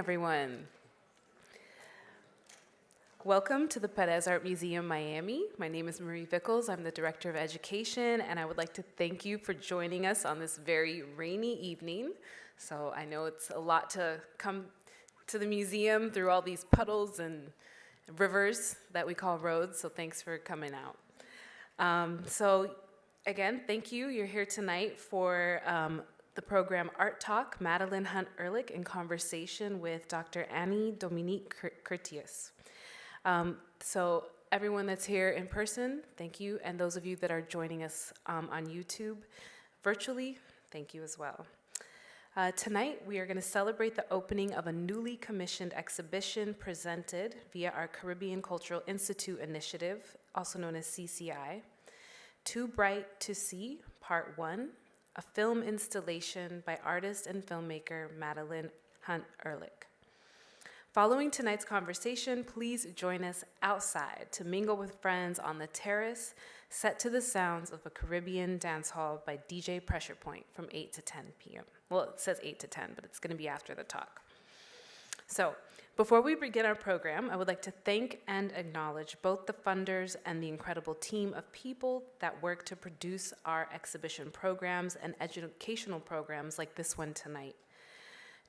everyone. Welcome to the Perez Art Museum, Miami. My name is Marie Vickles. I'm the Director of Education, and I would like to thank you for joining us on this very rainy evening. So I know it's a lot to come to the museum through all these puddles and rivers that we call roads, so thanks for coming out. So again, thank you. You're here tonight for the program Art Talk, Madeleine Hunt-Ehrlich in conversation with Dr. Anny-Dominique Curtius. So everyone that's here in person, thank you. And those of you that are joining us on YouTube virtually, thank you as well. Tonight, we are going to celebrate the opening of a newly commissioned exhibition presented via our Caribbean Cultural Institute initiative, also known as CCI, Too Bright to See, Part 1, a film installation by artist and filmmaker Madeleine Hunt-Ehrlich. Following tonight's conversation, please join us outside to mingle with friends on the terrace, set to the sounds of a Caribbean dance hall by DJ Pressure Point from 8 to 10 p.m. Well, it says 8 to 10, but it's going to be after the talk. So, before we begin our program, I would like to thank and acknowledge both the funders and the incredible team of people that work to produce our exhibition programs and educational programs like this one tonight.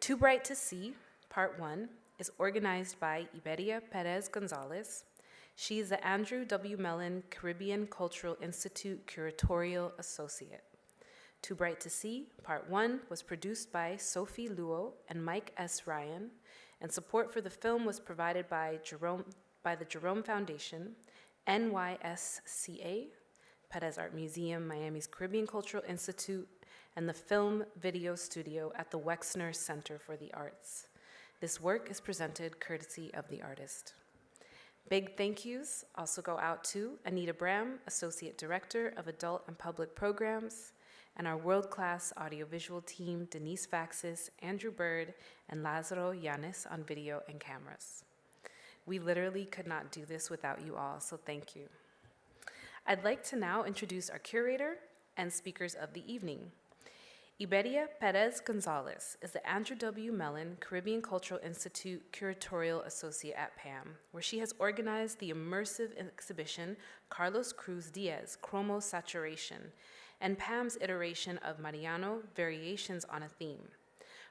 Too Bright to See, Part 1, is organized by Iberia Perez Gonzalez. She is the Andrew W. Mellon Caribbean Cultural Institute Curatorial Associate. Too Bright to See, Part 1, was produced by Sophie Luo and Mike S. Ryan, and support for the film was provided by the Jerome Foundation, NYSCA, Perez Art Museum, Miami's Caribbean Cultural Institute, and the Film Video Studio at the Wexner Center for the Arts. This work is presented courtesy of the artist. Big thank yous also go out to Anita Bram, Associate Director of Adult and Public Programs, and our world-class audiovisual team, Denise Faxis, Andrew Bird, and Lazaro Yanis on video and cameras. We literally could not do this without you all, so thank you. I'd like to now introduce our curator and speakers of the evening. Iberia Perez Gonzalez is the Andrew W. Mellon Caribbean Cultural Institute Curatorial Associate at PAM, where she has organized the immersive exhibition Carlos Cruz Diaz, Chromo Saturation, and PAM's iteration of Mariano, Variations on a Theme.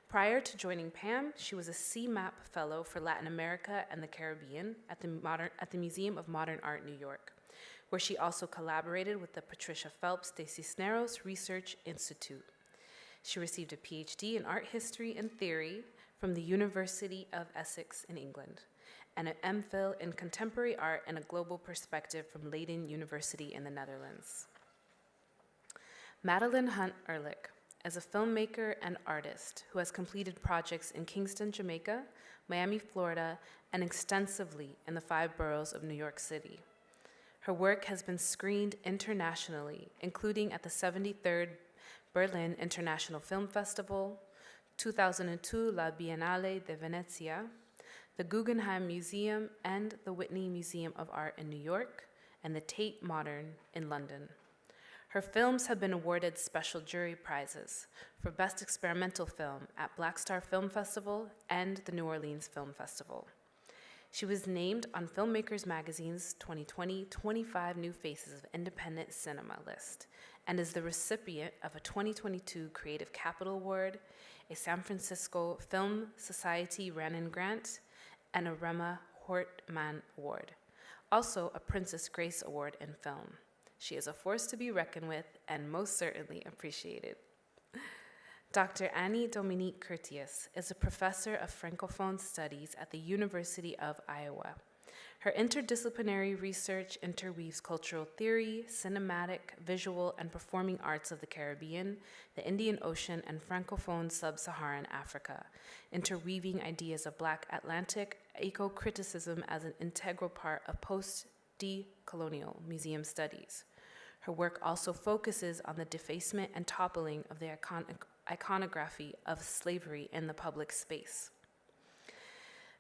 Prior to joining PAM, she was a CMAP Fellow for Latin America and the Caribbean at the Museum of Modern Art, New York, where she also collaborated with the Patricia Phelps de Cisneros Research Institute. She received a PhD in art history and theory from the University of Essex in England, and an MPhil in contemporary art and a global perspective from Leiden University in the Netherlands. Madeleine Hunt-Ehrlich is a filmmaker and artist who has completed projects in Kingston, Jamaica, Miami, Florida, and extensively in the 5 boroughs of New York City. Her work has been screened internationally, including at the 73rd Berlin International Film Festival, 2002 La Biennale de Venezia, the Guggenheim Museum and the Whitney Museum of Art in New York, and the Tate Modern in London. Her films have been awarded special jury prizes for Best Experimental Film at Black Star Film Festival and the New Orleans Film Festival. She was named on Filmmakers Magazine's 2020 25 New Faces of Independent Cinema list and is the recipient of a 2022 Creative Capital Award, a San Francisco Film Society Rannon Grant, and a Rema Hortman Award, also a Princess Grace Award in film. She is a force to be reckoned with and most certainly appreciated. Dr. Anny-Dominique Curtius is a professor of Francophone studies at the University of Iowa. Her interdisciplinary research interweaves cultural theory, cinematic, visual, and performing arts of the Caribbean, the Indian Ocean, and Francophone sub-Saharan Africa, interweaving ideas of Black Atlantic eco-criticism as an integral part of post-decolonial museum studies. Her work also focuses on the defacement and toppling of the iconography of slavery in the public space.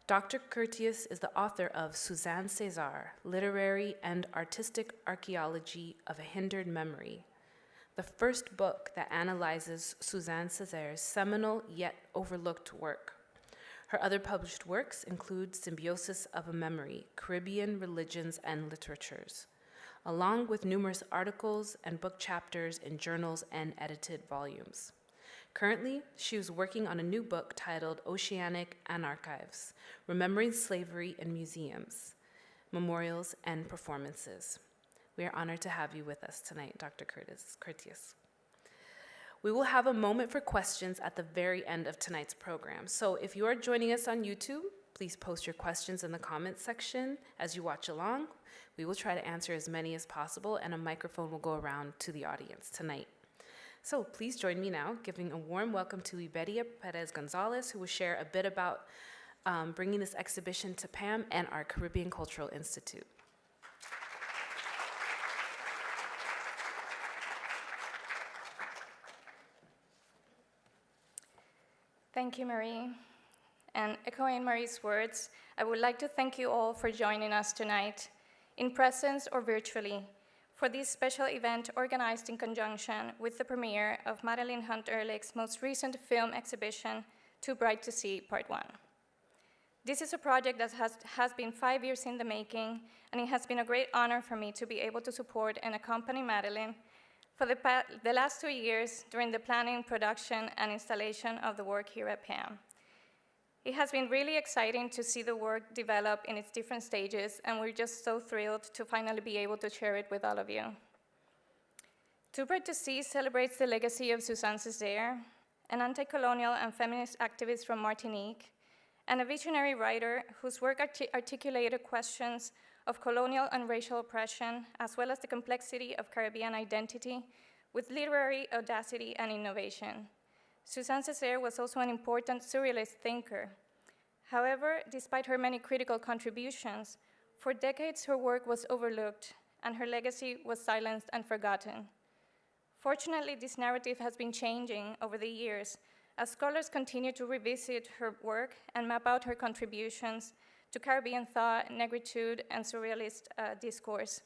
Dr. Curtius is the author of Suzanne Césaire, Literary and Artistic Archaeology of a Hindered Memory, the first book that analyzes Suzanne Césaire's seminal yet overlooked work. Her other published works include Symbiosis of a Memory, Caribbean Religions and Literatures, along with numerous articles and book chapters in journals and edited volumes. Currently, she is working on a new book titled Oceanic Anarchives, Remembering Slavery in Museums, Memorials, and Performances. We are honored to have you with us tonight, Dr. Curtius. We will have a moment for questions at the very end of tonight's program. So if you are joining us on YouTube, please post your questions in the comments section as you watch along. We will try to answer as many as possible, and a microphone will go around to the audience tonight. So please join me now, giving a warm welcome to Iberia Perez-Gonzalez, who will share a bit about bringing this exhibition to PAM and our Caribbean Cultural Institute. Thank you, Marie. And echoing Marie's words, I would like to thank you all for joining us tonight, in presence or virtually, for this special event organized in conjunction with the premiere of Madeleine Hunt-Ehrlich's most recent film exhibition, Too Bright to See, Part 1. This is a project that has been 5 years in the making, and it has been a great honor for me to be able to support and accompany Madeleine for the last 2 years during the planning, production, and installation of the work here at PAM. It has been really exciting to see the work develop in its different stages, and we're just so thrilled to finally be able to share it with all of you. Too Bright to See celebrates the legacy of Suzanne Césaire, an anti-colonial and feminist activist from Martinique, and a visionary writer whose work articulated questions of colonial and racial oppression, as well as the complexity of Caribbean identity, with literary audacity and innovation. Suzanne Césaire was also an important surrealist thinker. However, despite her many critical contributions, for decades her work was overlooked and her legacy was silenced and forgotten. Fortunately, this narrative has been changing over the years as scholars continue to revisit her work and map out her contributions to Caribbean thought, negritude, and surrealist discourse,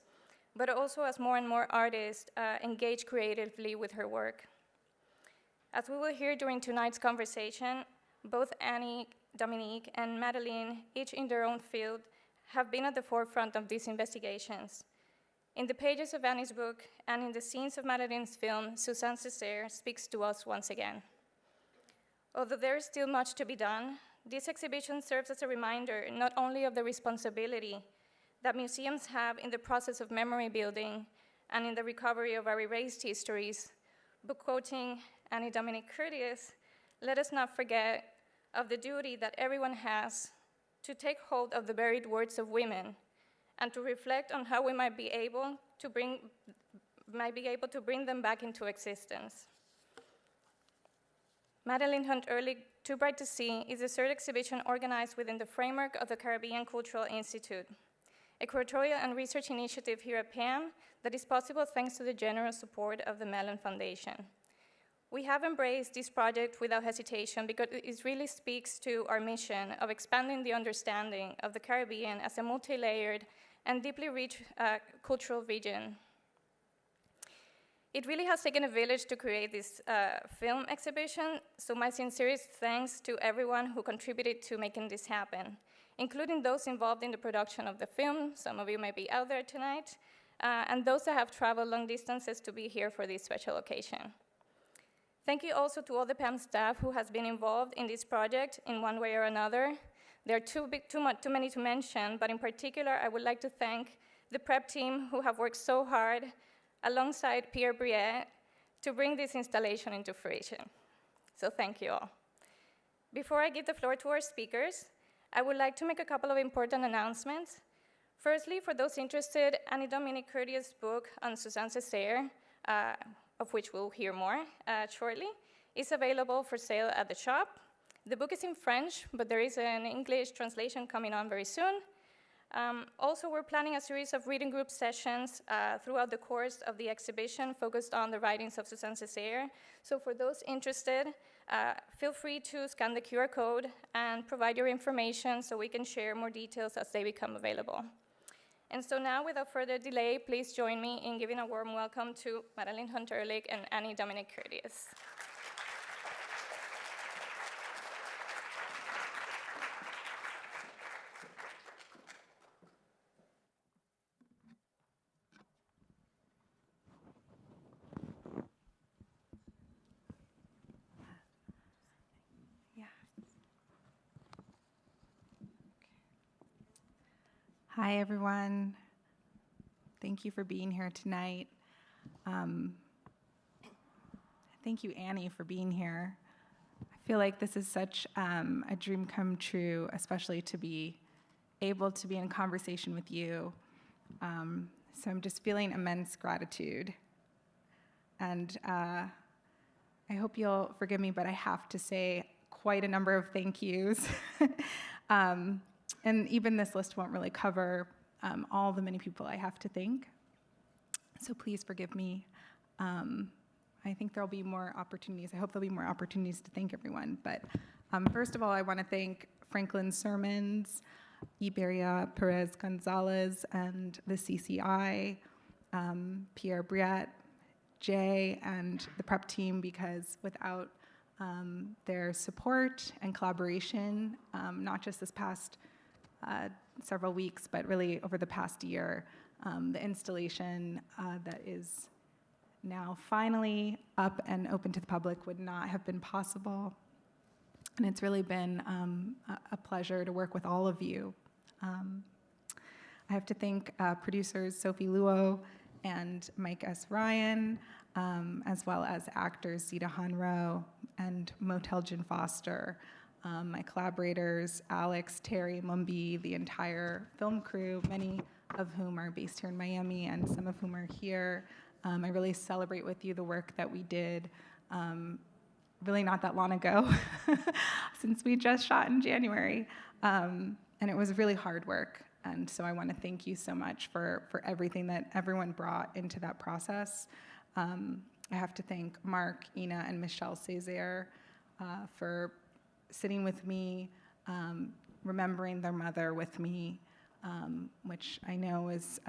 but also as more and more artists engage creatively with her work. As we will hear during tonight's conversation, both Anny-Dominique and Madeleine, each in their own field, have been at the forefront of these investigations. In the pages of Annie's book and in the scenes of Madeleine's film, Suzanne Césaire speaks to us once again. Although there is still much to be done, this exhibition serves as a reminder not only of the responsibility that museums have in the process of memory building and in the recovery of our erased histories, but quoting Anny-Dominique Curtius, let us not forget of the duty that everyone has to take hold of the buried words of women and to reflect on how we might be able to bring them back into existence. Madeleine Hunt-Ehrlich, Too Bright to See, is the third exhibition organized within the framework of the Caribbean Cultural Institute, a curatorial and research initiative here at PAM that is possible thanks to the generous support of the Mellon Foundation. We have embraced this project without hesitation because it really speaks to our mission of expanding the understanding of the Caribbean as a multi-layered and deeply rich cultural region. It really has taken a village to create this film exhibition, so my sincerest thanks to everyone who contributed to making this happen, including those involved in the production of the film. Some of you may be out there tonight, and those that have traveled long distances to be here for this special occasion. Thank you also to all the PAM staff who has been involved in this project in one way or another. There are too many to mention, but in particular, I would like to thank the prep team who have worked so hard alongside Pierre Briet to bring this installation into fruition. So thank you all. Before I give the floor to our speakers, I would like to make a couple of important announcements. Firstly, for those interested, Anny-Dominique Curtius' book on Suzanne Césaire, of which we'll hear more shortly, is available for sale at the shop. The book is in French, but there is an English translation coming on very soon. Also, we're planning a series of reading group sessions throughout the course of the exhibition focused on the writings of Suzanne Césaire. So for those interested, feel free to scan the QR code and provide your information so we can share more details as they become available. And so now, without further delay, please join me in giving a warm welcome to Madeleine Hunt-Ehrlich and Anny-Dominique Curtius. Hi, everyone. Thank you for being here tonight. Thank you, Annie, for being here. I feel like this is such a dream come true, especially to be able to be in conversation with you. So I'm just feeling immense gratitude. And I hope you'll forgive me, but I have to say quite a number of thank yous. And even this list won't really cover all the many people I have to thank. So please forgive me. I think there'll be more opportunities. I hope there'll be more opportunities to thank everyone. But first of all, I want to thank Franklin Sermons, Iberia Perez Gonzalez, and the CCI, Pierre Briat, Jay, and the prep team, because without their support and collaboration, not just this past several weeks, but really over the past year, the installation that is now finally up and open to the public would not have been possible. And it's really been a pleasure to work with all of you. I have to thank producers Sophie Luo and Mike S. Ryan, as well as actors Zita Hanro and Motel Jen Foster, my collaborators Alex, Terry, Mumbi, the entire film crew, many of whom are based here in Miami and some of whom are here. I really celebrate with you the work that we did really not that long ago, since we just shot in January. And it was really hard work. And so I want to thank you so much for everything that everyone brought into that process. I have to thank Mark, Ina, and Michelle Césaire for sitting with me, remembering their mother with me, which I know is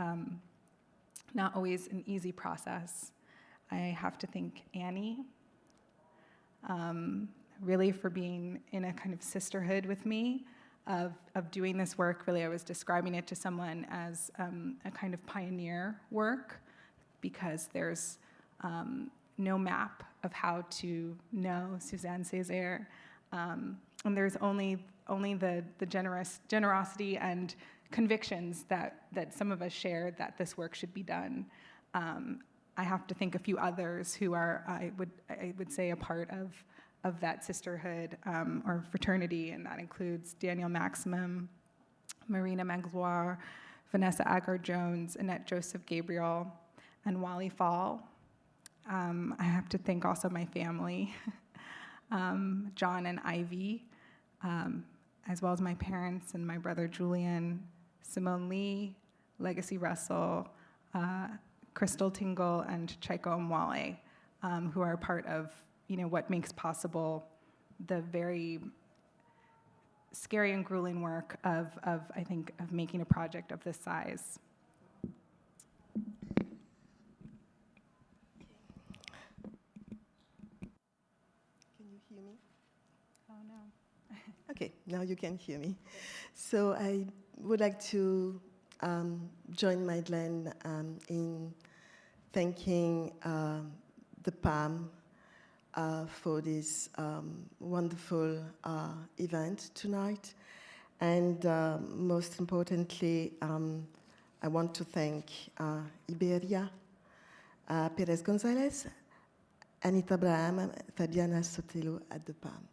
not always an easy process. I have to thank Annie, really for being in a kind of sisterhood with me of doing this work. Really, I was describing it to someone as a kind of pioneer work, because there's no map of how to know Suzanne Césaire, and there's only the generosity and convictions that some of us shared that this work should be done. I have to thank a few others who are, I would say, a part of that sisterhood or fraternity, and that includes Daniel Maximum, Marina Magloire, Vanessa Agar-Jones, Annette Joseph Gabriel, and Wally Fall. I have to thank also my family, John and Ivy, as well as my parents and my brother Julian, Simone Lee, Legacy Russell, Crystal Tingle, and Chaiko Mwale, who are part of what makes possible the very scary and grueling work of I think, of making a project of this size. Can you hear me? Oh, no. Okay, now you can hear me. So I would like to join Madeleine in thanking the PAM for this wonderful event tonight. And most importantly, I want to thank Iberia, Perez Gonzalez, Anita Abraham, Fabiana Sotelo at the PAM.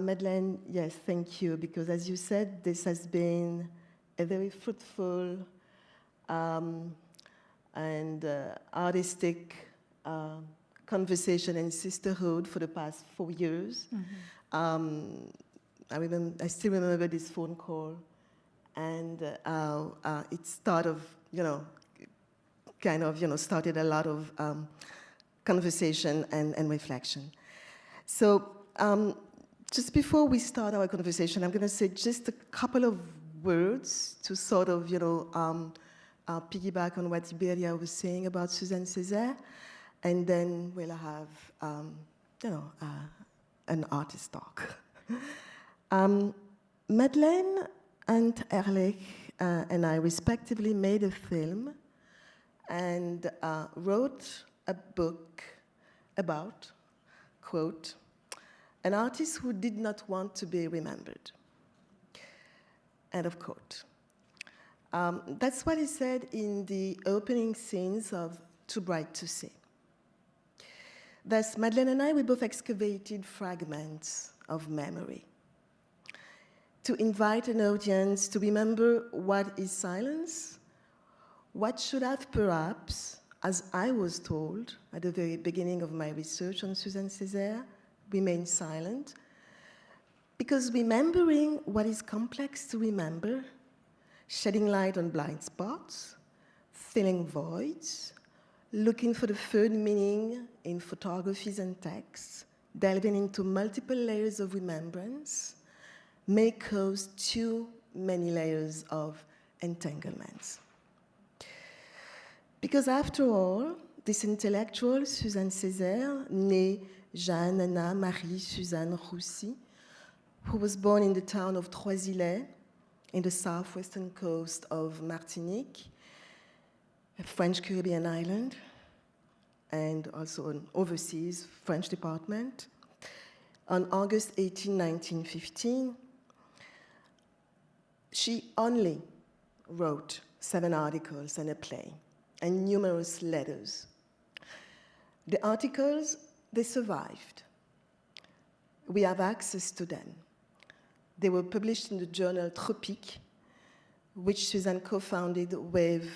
Madeleine, yes, thank you, because as you said, this has been a very fruitful and artistic conversation and sisterhood for the past 4 years. Mm-hmm. I still remember this phone call, and it started started a lot of conversation and reflection. So just before we start our conversation, I'm going to say just a couple of words to sort of, piggyback on what Iberia was saying about Suzanne Césaire, and then we'll have, an artist talk. Madeleine Hunt-Ehrlich and I respectively made a film and wrote a book about, quote, an artist who did not want to be remembered, end of quote. That's what he said in the opening scenes of Too Bright to See. Thus, Madeleine and I, we both excavated fragments of memory to invite an audience to remember what is silence, what should have perhaps, as I was told at the very beginning of my research on Suzanne Césaire, remained silent, because remembering what is complex to remember, shedding light on blind spots, filling voids, looking for the third meaning in photographies and texts, delving into multiple layers of remembrance, may cause too many layers of entanglements. Because after all, this intellectual, Suzanne Césaire, née Jeanne Anna Marie Suzanne Roussy, who was born in the town of Trois-Îlets, in the southwestern coast of Martinique, a French Caribbean island, and also an overseas French department. On August 18, 1915, she only wrote 7 articles and a play, and numerous letters. The articles, they survived. We have access to them. They were published in the journal Tropique, which Suzanne co-founded with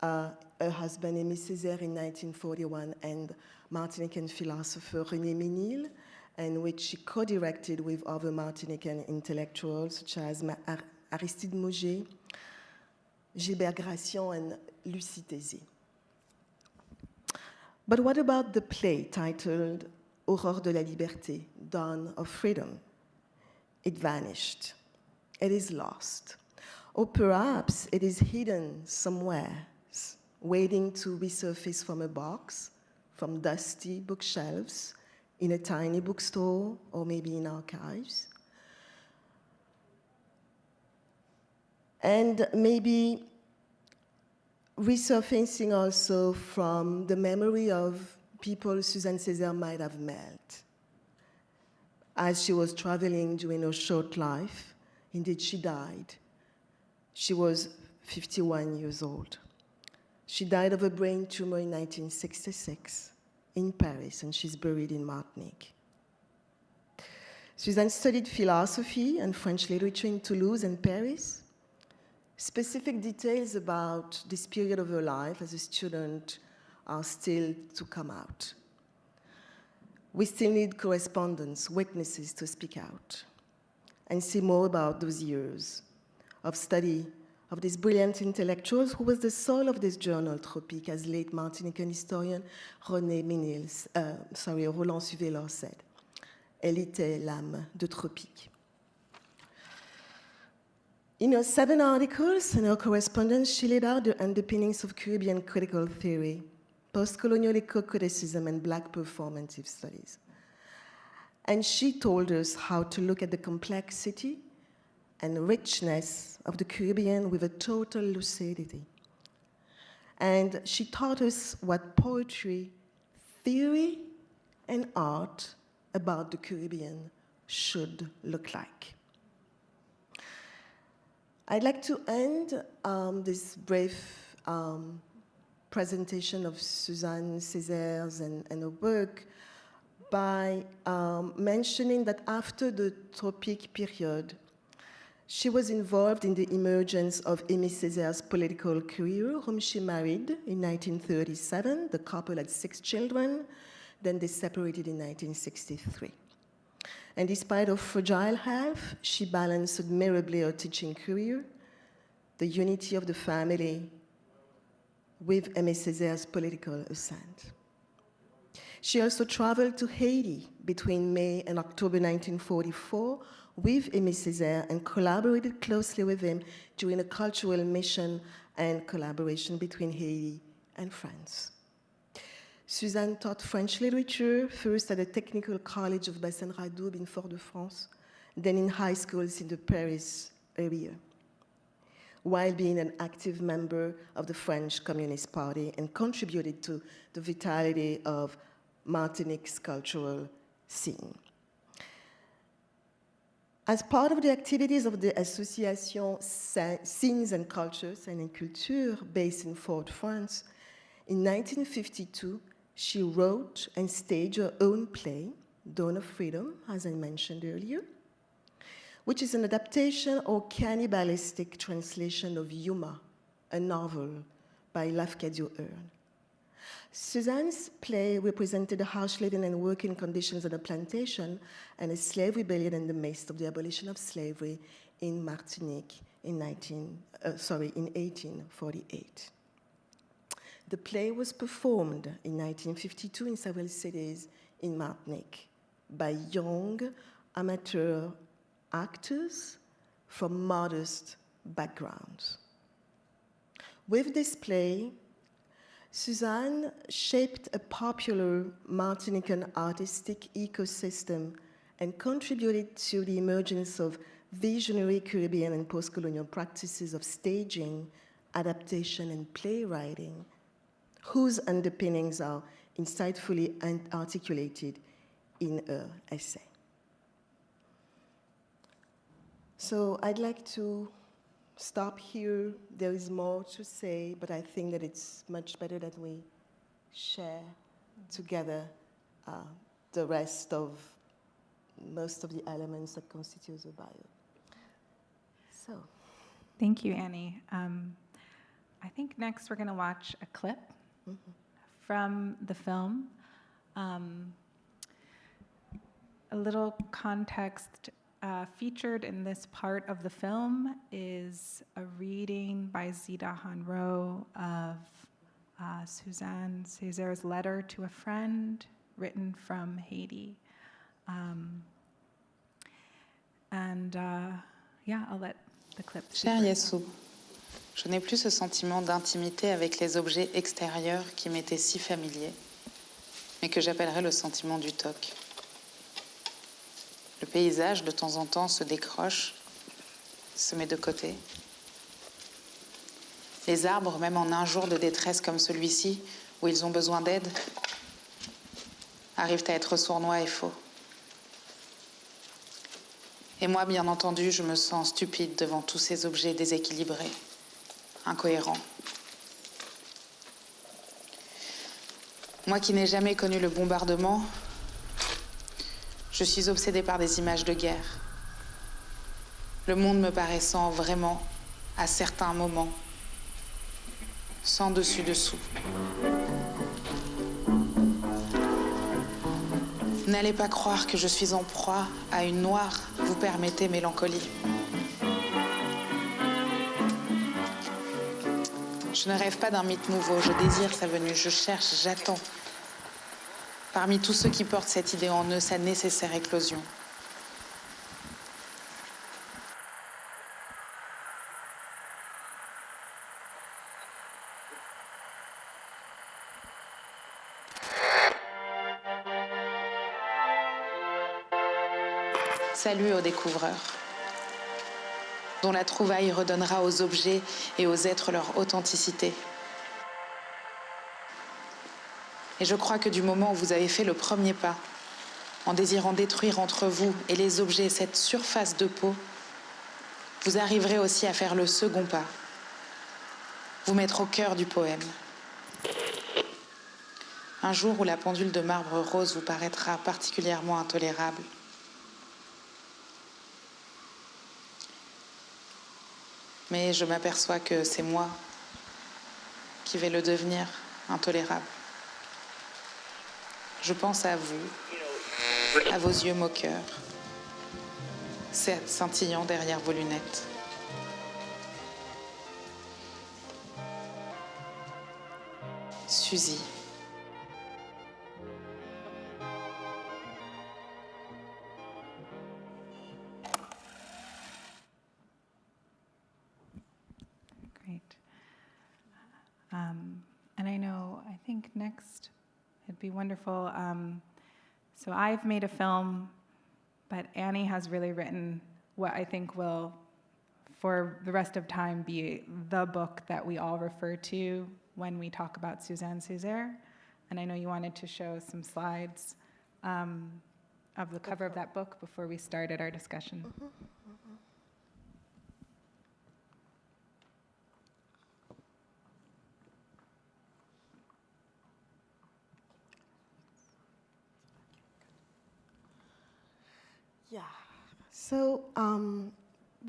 her husband, Aimé Césaire, in 1941, and Martinican philosopher René Ménil, and which she co-directed with other Martinican intellectuals, such as Aristide Mauger, Gilbert Gracian, and Lucie Thésée. But what about the play titled Aurore de la Liberté, Dawn of Freedom? It vanished. It is lost. Or perhaps it is hidden somewhere, waiting to resurface from a box, from dusty bookshelves, in a tiny bookstore, or maybe in archives. And maybe resurfacing also from the memory of people Suzanne Césaire might have met as she was traveling during her short life. Indeed, she died. She was 51 years old. She died of a brain tumor in 1966 in Paris, and she's buried in Martinique. Suzanne studied philosophy and French literature in Toulouse and Paris. Specific details about this period of her life as a student are still to come out. We still need correspondence, witnesses to speak out and see more about those years of study of these brilliant intellectuals who was the soul of this journal, Tropique, as late Martinican historian Roland Suvelor said. Elle était l'âme de Tropique. In her 7 articles and her correspondence, she laid out the underpinnings of Caribbean critical theory, post-colonial eco-criticism, and Black performative studies. And she told us how to look at the complexity and richness of the Caribbean with a total lucidity. And she taught us what poetry, theory, and art about the Caribbean should look like. I'd like to end this brief presentation of Suzanne Césaire's and her work by mentioning that after the Tropique period, she was involved in the emergence of Aimé Césaire's political career, whom she married in 1937. The couple had 6 children, then they separated in 1963. And despite her fragile health, she balanced admirably her teaching career, the unity of the family, with Aimé Césaire's political ascent. She also traveled to Haiti between May and October 1944 with Aimé Césaire and collaborated closely with him during a cultural mission and collaboration between Haiti and France. Suzanne taught French literature, first at the Technical College of Bassin-Radoub in Fort-de-France, then in high schools in the Paris area, while being an active member of the French Communist Party and contributed to the vitality of Martinique's cultural scene. As part of the activities of the Association Scenes and Cultures and Culture based in Fort France, in 1952, she wrote and staged her own play, Dawn of Freedom, as I mentioned earlier, which is an adaptation or cannibalistic translation of Yuma, a novel by Lafcadio-Hearn. Suzanne's play represented the harsh living and working conditions on a plantation and a slave rebellion in the midst of the abolition of slavery in Martinique in 1848. The play was performed in 1952 in several cities in Martinique by young amateur actors from modest backgrounds. With this play, Suzanne shaped a popular Martinican artistic ecosystem and contributed to the emergence of visionary Caribbean and post-colonial practices of staging, adaptation, and playwriting, whose underpinnings are insightfully articulated in her essay. So I'd like to stop here. There is more to say, but I think that it's much better that we share together the rest of most of the elements that constitute the bio. So, Thank you, Annie. I think next we're going to watch a clip from the film. A little context. Featured in this part of the film is a reading by Zita Hanro of Suzanne Césaire's letter to a friend written from Haiti. I'll let the clip speak. Cher Yassou, je n'ai plus ce sentiment d'intimité avec les objets extérieurs qui m'était si familier, mais que j'appellerais le sentiment du toc. Le paysage, de temps en temps, se décroche, se met de côté. Les arbres, même en un jour de détresse comme celui-ci, où ils ont besoin d'aide, arrivent à être sournois et faux. Et moi, bien entendu, je me sens stupide devant tous ces objets déséquilibrés, incohérents. Moi qui n'ai jamais connu le bombardement, je suis obsédée par des images de guerre. Le monde me paraissant vraiment, à certains moments, sans dessus-dessous. N'allez pas croire que je suis en proie à une noire, vous permettez, mélancolie. Je ne rêve pas d'un mythe nouveau, je désire sa venue, je cherche, j'attends. Parmi tous ceux qui portent cette idée en eux, sa nécessaire éclosion. Salut aux découvreurs, dont la trouvaille redonnera aux objets et aux êtres leur authenticité. Et je crois que du moment où vous avez fait le premier pas, en désirant détruire entre vous et les objets cette surface de peau, vous arriverez aussi à faire le second pas, vous mettre au cœur du poème. Un jour où la pendule de marbre rose vous paraîtra particulièrement intolérable. Mais je m'aperçois que c'est moi qui vais le devenir intolérable. Je pense à vous, à vos yeux moqueurs, scintillant derrière vos lunettes. Suzy. Great. And I think next it'd be wonderful. So I've made a film, but Annie has really written what I think will, for the rest of time, be the book that we all refer to when we talk about Suzanne Césaire. And I know you wanted to show some slides of the cover of that book before we started our discussion. Yeah. So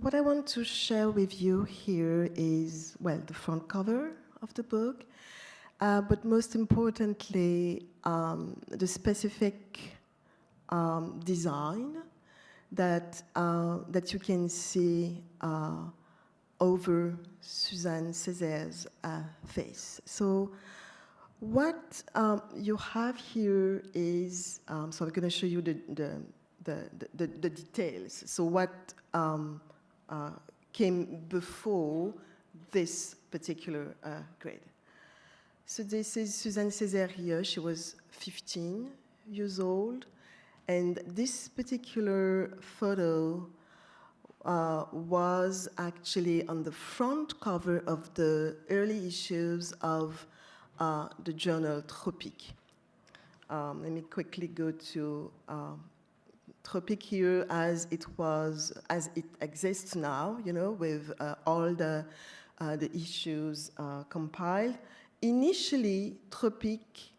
what I want to share with you here is, well, the front cover of the book, but most importantly, the specific design that you can see over Suzanne Césaire's face. So what you have here is, so I'm going to show you the details. So what came before this particular grade. So this is Suzanne Césaire here. She was 15 years old. And this particular photo was actually on the front cover of the early issues of the journal Tropique. Let me quickly go to Tropique here as it exists now, you know, with all the issues compiled. Initially, Tropique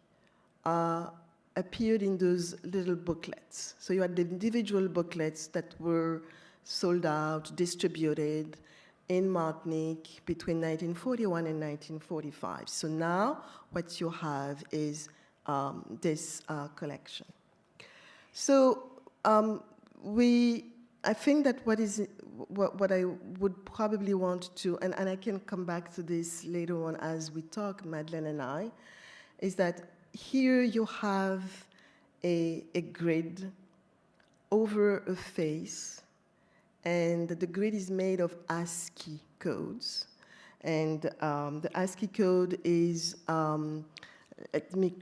appeared in those little booklets. So you had the individual booklets that were sold out, distributed in Martinique between 1941 and 1945. So now what you have is this collection. So I think that what I would probably want to, and I can come back to this later on as we talk, Madeleine and I, is that here you have a grid over a face, and the grid is made of ASCII codes. And the ASCII code is, let me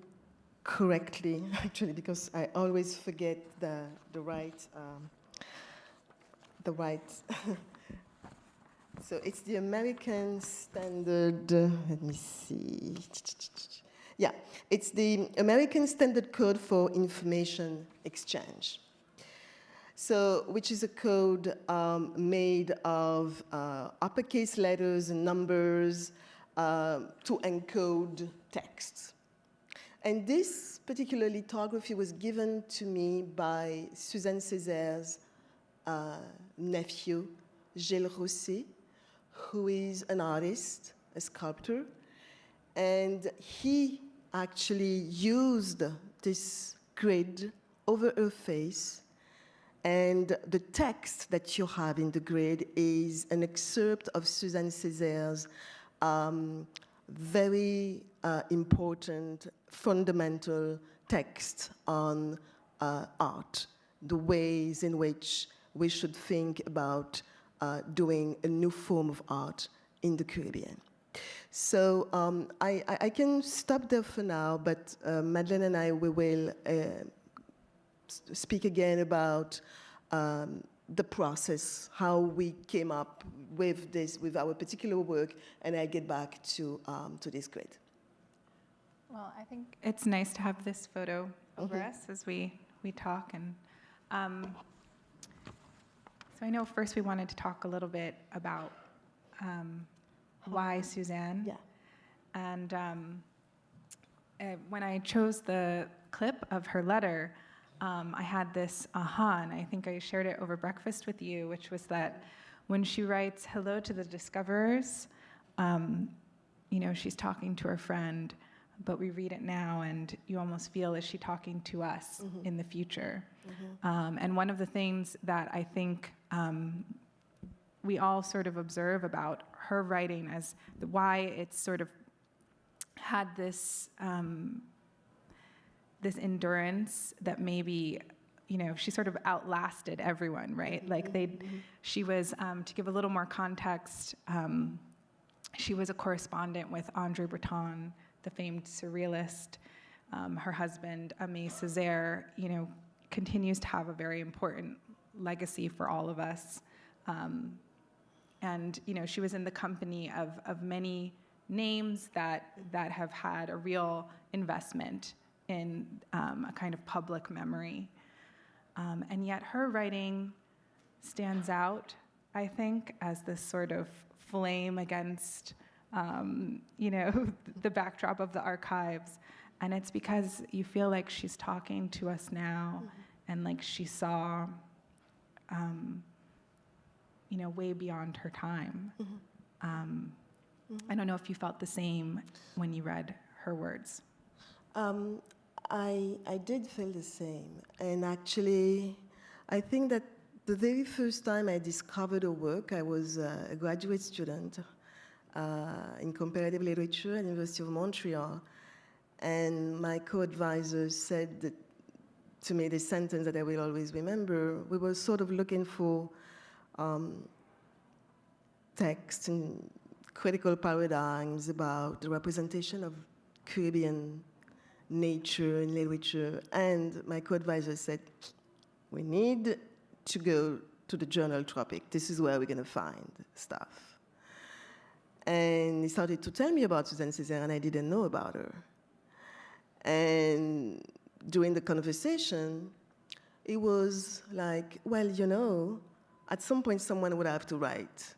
correctly, actually, because I always forget the right, so it's the American Standard, let me see. Yeah, it's the American Standard Code for Information Exchange. So, which is a code made of uppercase letters and numbers to encode texts. And this particular lithography was given to me by Suzanne Césaire's nephew, Gilles Rosset, who is an artist, a sculptor, and he actually used this grid over her face, and the text that you have in the grid is an excerpt of Suzanne Césaire's very important, fundamental text on art, the ways in which we should think about doing a new form of art in the Caribbean. So I can stop there for now, but Madeleine and I, we will speak again about the process, how we came up with this, with our particular work, and I get back to this grid. Well, I think it's nice to have this photo over us as we talk. And so I know first we wanted to talk a little bit about why Suzanne. Yeah. And when I chose the clip of her letter, I had this aha, and I think I shared it over breakfast with you, which was that when she writes, "Hello to the discoverers," she's talking to her friend, but we read it now, and you almost feel, is she talking to us in the future? And one of the things that I think we all sort of observe about her writing as why it's sort of had this this endurance that maybe, she sort of outlasted everyone, right? Like she was, to give a little more context, she was a correspondent with André Breton, the famed surrealist. Her husband, Aimé Césaire, continues to have a very important legacy for all of us. And she was in the company of many names that have had a real investment in a kind of public memory. And yet her writing stands out, I think, as this sort of flame against, the backdrop of the archives. And it's because you feel like she's talking to us now, and like she saw, way beyond her time. I don't know if you felt the same when you read her words. I did feel the same. And actually, I think that the very first time I discovered her work, I was a graduate student in comparative literature at the University of Montreal. And my co-advisor said to me this sentence that I will always remember. We were sort of looking for texts and critical paradigms about the representation of Caribbean nature and literature. And my co-advisor said, we need to go to the journal Tropic. This is where we're going to find stuff. And he started to tell me about Suzanne Césaire, and I didn't know about her. And during the conversation, it was like, well, at some point someone would have to write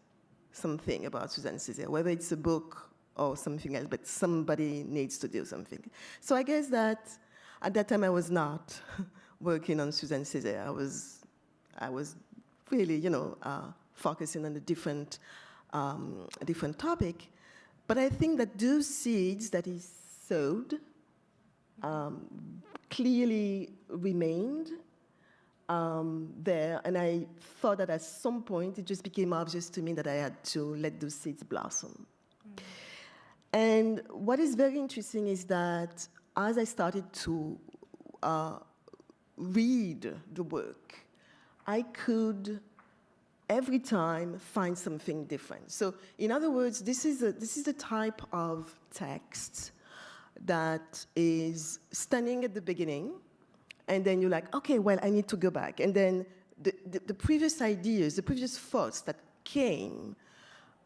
something about Suzanne Césaire, whether it's a book or something else, but somebody needs to do something. So I guess that at that time I was not working on Suzanne Césaire. I was really, focusing on a different topic. But I think that those seeds that he sowed clearly remained there, and I thought that at some point it just became obvious to me that I had to let those seeds blossom. And what is very interesting is that as I started to read the work, I could every time find something different. So in other words, this is the type of text that is standing at the beginning, and then you're like, okay, well, I need to go back. And then the previous ideas, the previous thoughts that came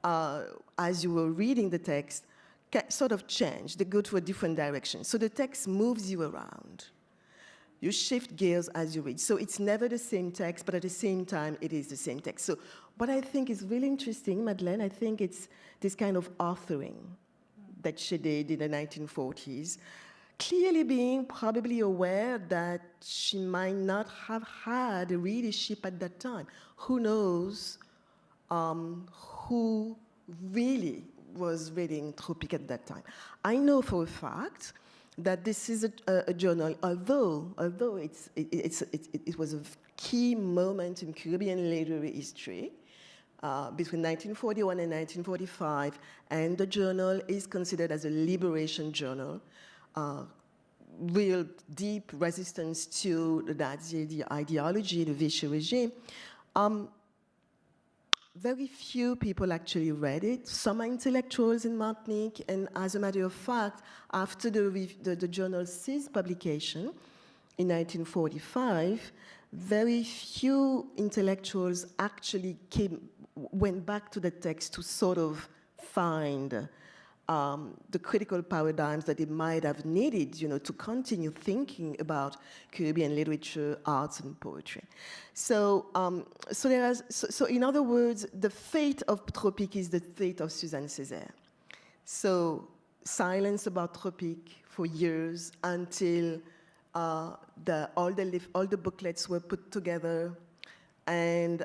as you were reading the text sort of change. They go to a different direction. So the text moves you around. You shift gears as you read. So it's never the same text, but at the same time, it is the same text. So what I think is really interesting, Madeleine, I think it's this kind of authoring that she did in the 1940s, clearly being probably aware that she might not have had a readership at that time. Who knows who really was reading Tropic at that time. I know for a fact that this is a journal, although it was a key moment in Caribbean literary history, between 1941 and 1945, and the journal is considered as a liberation journal, real deep resistance to the Nazi ideology, the Vichy regime. Very few people actually read it. Some are intellectuals in Martinique, and as a matter of fact, after the journal ceased publication in 1945, very few intellectuals actually went back to the text to sort of find the critical paradigms that they might have needed, to continue thinking about Caribbean literature, arts, and poetry. So, so in other words, the fate of Tropic is the fate of Suzanne Césaire. So, silence about Tropic for years until all the booklets were put together, and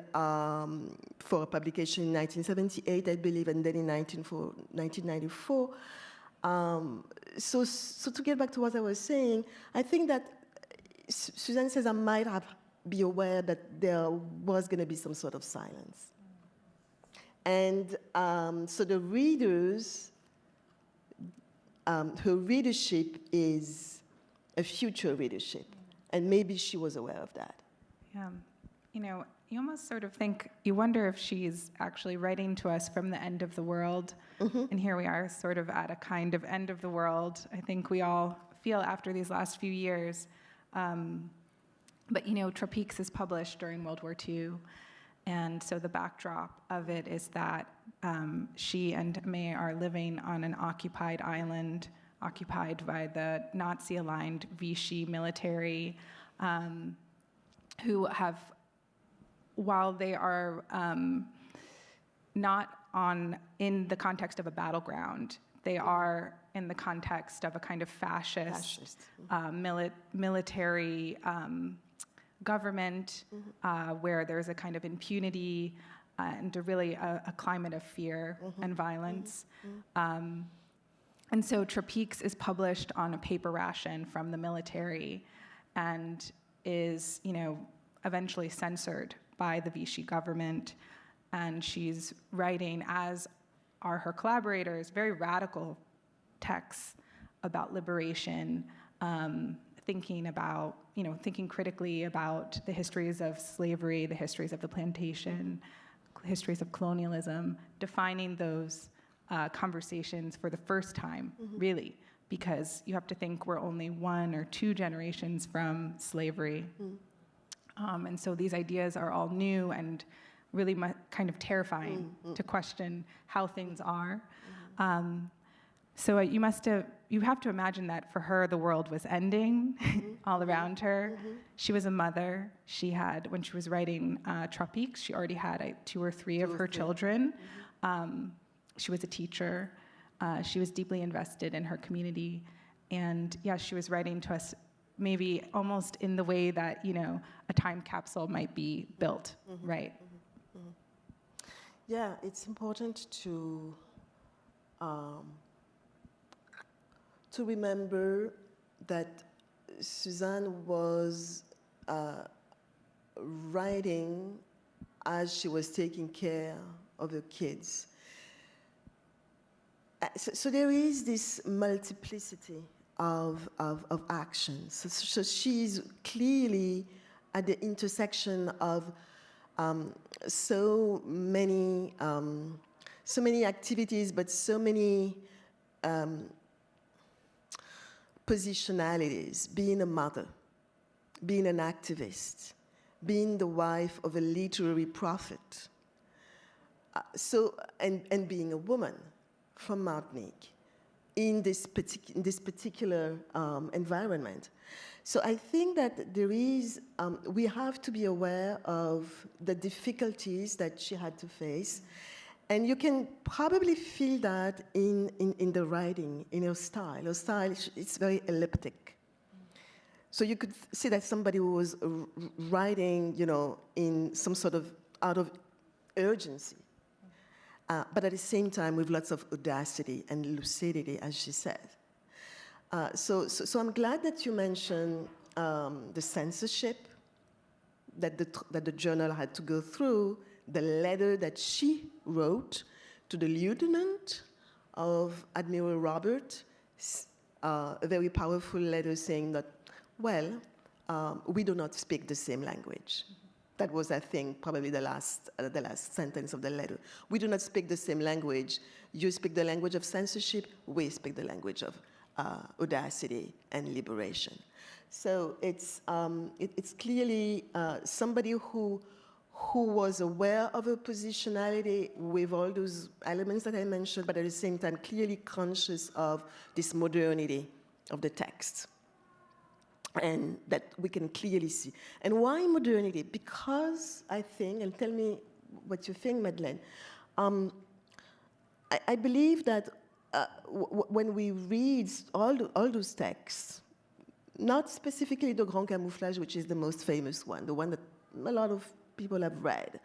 for publication in 1978, I believe, and then in 1994. So to get back to what I was saying, I think that Suzanne Césaire might have been aware that there was going to be some sort of silence. And so the readers, her readership is a future readership, and maybe she was aware of that. Yeah. You almost sort of think, you wonder if she's actually writing to us from the end of the world. Mm-hmm. And here we are sort of at a kind of end of the world. I think we all feel after these last few years. But Tropiques is published during World War II. And so the backdrop of it is that she and May are living on an occupied island, occupied by the Nazi-aligned Vichy military, who have, while they are not in the context of a battleground, they are in the context of a kind of fascist. Military government, where there's a kind of impunity and a climate of fear and violence. And so Tropiques is published on a paper ration from the military and is, eventually censored by the Vichy government. And she's writing, as are her collaborators, very radical texts about liberation, thinking critically about the histories of slavery, the histories of the plantation, histories of colonialism, defining those conversations for the first time, really, because you have to think we're only 1 or 2 generations from slavery. And so these ideas are all new and really kind of terrifying to question how things are. So you have to imagine that for her, the world was ending all around her. She was a mother. When she was writing Tropiques, she already had 2 or 3 of her children. She was a teacher. She was deeply invested in her community. And she was writing to us maybe almost in the way that, a time capsule might be built, right? Yeah, it's important to remember that Suzanne was writing as she was taking care of her kids. So there is this multiplicity of actions. So she's clearly at the intersection of so many activities, but so many positionalities: being a mother, being an activist, being the wife of a literary prophet, and being a woman from Martinique in this particular environment. So I think that there is, we have to be aware of the difficulties that she had to face. And you can probably feel that in the writing, in her style. Her style, it's very elliptic. So you could see that somebody who was writing, in some sort of out of urgency. But at the same time with lots of audacity and lucidity, as she said. So I'm glad that you mentioned the censorship that the journal had to go through, the letter that she wrote to the lieutenant of Admiral Robert, a very powerful letter saying that, we do not speak the same language. That was, I think, probably the last sentence of the letter. We do not speak the same language. You speak the language of censorship. We speak the language of audacity and liberation. So it's clearly somebody who was aware of her positionality with all those elements that I mentioned, but at the same time clearly conscious of this modernity of the text. And that we can clearly see. And why modernity? Because I think, and tell me what you think, Madeleine, I believe that when we read all those texts, not specifically the Grand Camouflage, which is the most famous one, the one that a lot of people have read,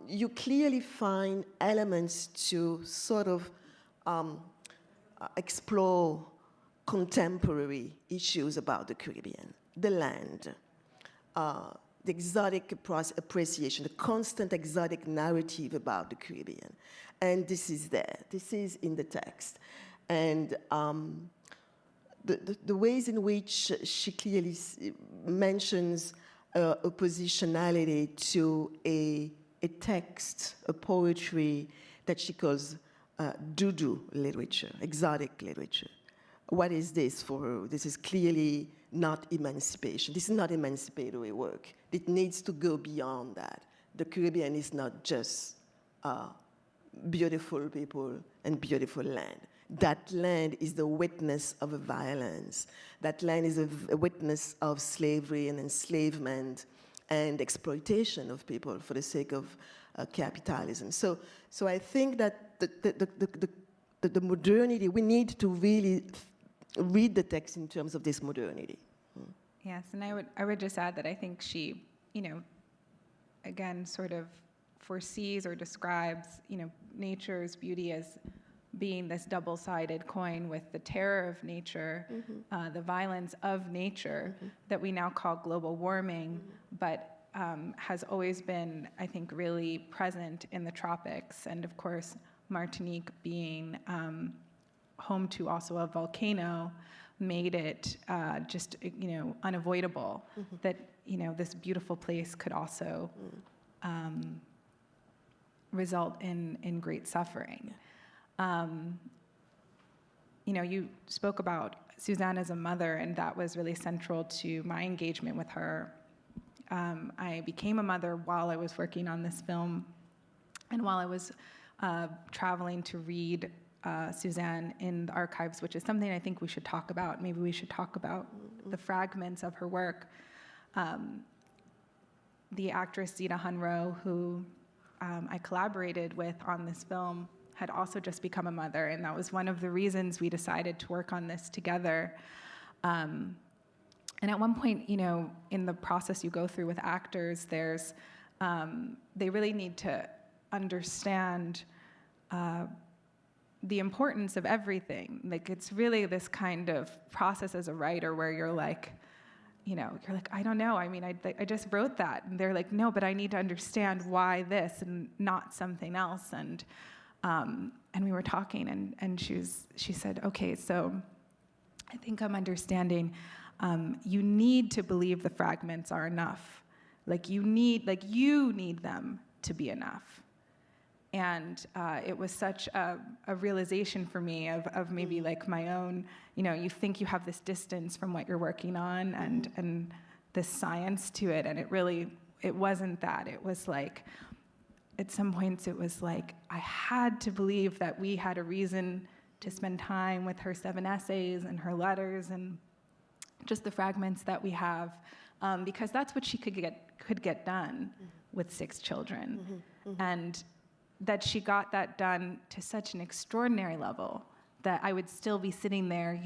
you clearly find elements to sort of explore contemporary issues about the Caribbean, the land, the exotic appreciation, the constant exotic narrative about the Caribbean. And this is there. This is in the text. And the ways in which she clearly mentions a positionality to a text, a poetry that she calls doudou literature, exotic literature. What is this for her? This is clearly not emancipation. This is not emancipatory work. It needs to go beyond that. The Caribbean is not just beautiful people and beautiful land. That land is the witness of a violence. That land is a witness of slavery and enslavement and exploitation of people for the sake of capitalism. So I think that the modernity, we need to really read the text in terms of this modernity. Yes, and I would just add that I think she, again, sort of foresees or describes, nature's beauty as being this double-sided coin with the terror of nature, the violence of nature that we now call global warming, but has always been, I think, really present in the tropics. And of course, Martinique being home to also a volcano made it just, unavoidable that, this beautiful place could also result in great suffering. You spoke about Suzanne as a mother, and that was really central to my engagement with her. I became a mother while I was working on this film, and while I was traveling to read Suzanne in the archives, which is something I think we should talk about. Maybe we should talk about the fragments of her work. The actress Zita Hunro, who I collaborated with on this film, had also just become a mother, and that was one of the reasons we decided to work on this together. And at one point, in the process you go through with actors, there's they really need to understand the importance of everything. Like, it's really this kind of process as a writer where you're like, I don't know. I mean, I just wrote that. And they're like, no, but I need to understand why this and not something else. And we were talking, and she said, okay, so I think I'm understanding. You need to believe the fragments are enough. You need them to be enough. And it was such a realization for me of maybe my own, you think you have this distance from what you're working on and this science to it, and it wasn't that. It was at some points it was I had to believe that we had a reason to spend time with her 7 essays and her letters and just the fragments that we have, because that's what she could get done with 6 children. And that she got that done to such an extraordinary level that I would still be sitting there,